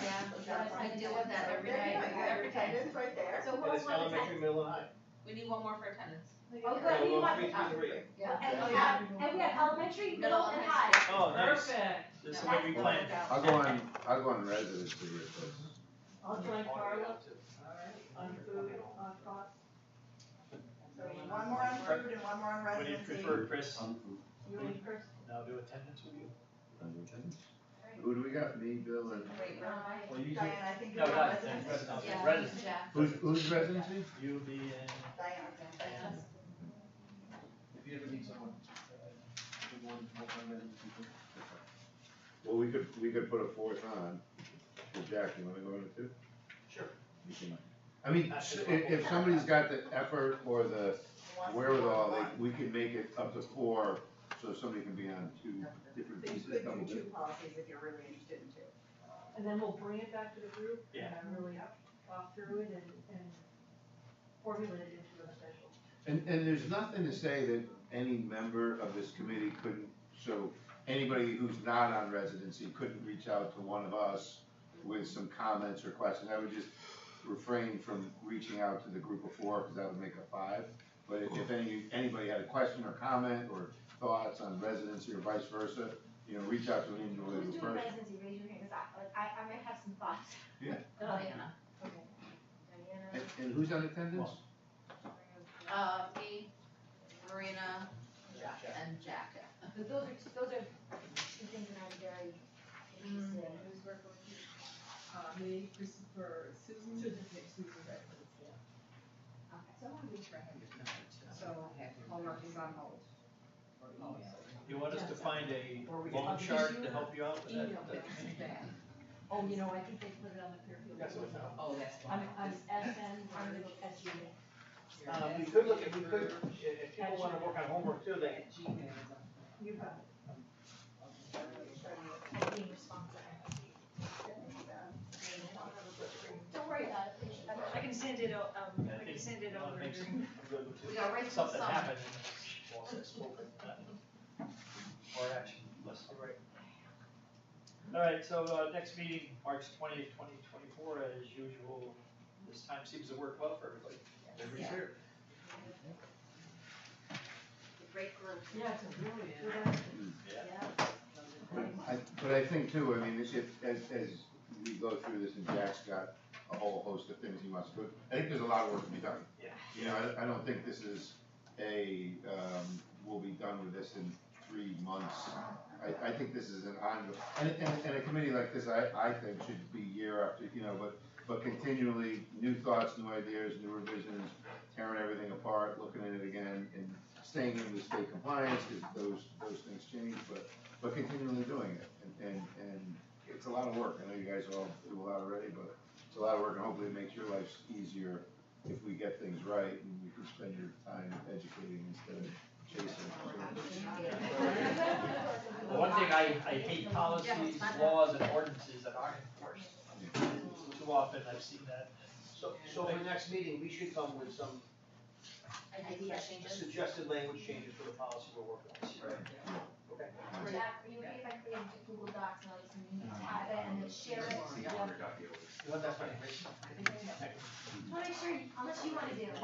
Yeah, I deal with that every There you day, go, you got your every day. attendance right there. So who And else it's wants elementary, attendance? middle, and high. We need one more for attendance. Oh, good, Yeah, we well, want, 3 through 3. Yeah. and we have elementary, middle, and high. Oh, nice. Perfect. This is what we planned. I'll go on residency with this. I'll join Carla on food, on cost. So we need one more on food and one more on What do you residency. prefer, Chris? You and Chris? And I'll do attendance with you. Who do we got? Me, Bill, and Wait, Well, you Diana, I think No, you're not on residency. attendance, Yeah, residence. Jeff. who's residency? You be in, Diana. If you ever need someone, we want residency. Well, we could put a fourth on. Jack, you wanna go in it too? Sure. You can. I mean, if somebody's got the effort or the wherewithal, we can make it up to 4, so somebody can be on 2 different So you pieces, could double do 2 dip. policies if you're really interested in 2. And then we'll bring it back to the group Yeah. and really walk through it and formulate it into a special. And there's nothing to say that any member of this committee couldn't, so anybody who's not on residency couldn't reach out to one of us with some comments or questions. I would just refrain from reaching out to the group of 4, because that would make a 5. But if anybody had a question or comment or thoughts on residency or vice versa, reach out to an individual Who's doing person. residency, raise your hand, 'cause I might have some thoughts. Yeah. Diana. Okay. Diana. And who's on attendance? Me, Marina, and Jack. But those are two things that I'm very interested in. Who's working with you? Me, Christopher, Susan, Susan reference, yeah. Okay. So I want to make sure I have your number too. So homework is on hold. Or email. you want us to find a Or we loan can- chart to help you out with that? Email it back. Oh, I think they put it on the Fairfield. That's what website. Oh, that's I'm fine. SN, I'm SU. We could look at, if people wanna work on homework too, they. At Gmail is on. You got it. I'm being responsive. Don't worry about it. I can send it, I can send it over. Makes- I'm good with We it. gotta write some Something song. happened and well, it's spoken. Or action, less. All right, so, next meeting, March 20th, 2024, as usual, this time seems to work well for everybody. Every year. Great group. Yeah, it's a really good idea. Yeah. But I think too, I mean, as we go through this and Jack's got a whole host of things he wants to do, I think there's a lot of work to be done. Yeah. I don't think this is we'll be done with this in 3 months. I think this is an ongoing, and a committee like this, I think should be year after, but continually, new thoughts, new ideas, new revisions, tearing everything apart, looking at it again, and staying in the state compliance, because those things change, but continually doing it, and it's a lot of work. I know you guys all do a lot already, but it's a lot of work, and hopefully it makes your lives easier if we get things right, and you can spend your time educating instead of chasing. The one thing I hate policies, laws, and ordinances that aren't enforced. Too often I've seen that. So for the next meeting, we should come with some Idea changes. suggested language changes for the policy we're working on. Right. Okay. Jack, are you okay if I create a Google Docs and I'll just type it and then share it? You want that funny? Just wanna make sure, unless you wanna do it.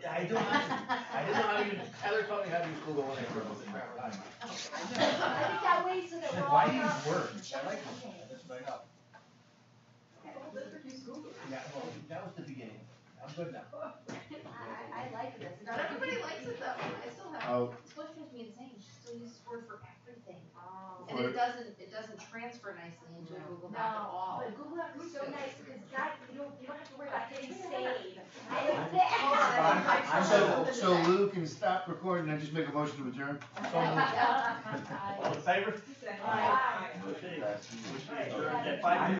Yeah, I didn't know how to use, Heather taught me how to use Google when I first was in Trafford High. I think that way so that we're all. Why do you use Word? I like it. Okay. That's right up. Yeah, well, that was the beginning. I'm good now. I like this. Not everybody likes it though, I still have, Oh, Swift has me the same, she still uses Word for everything. and it doesn't transfer nicely into a Google Doc at all. But Google Docs is so nice because that, you don't have to worry about hitting save. I like that. so Lou can stop recording and just make a motion to adjourn? All in favor? Aye. Okay. That's- Adjourned at 5:00.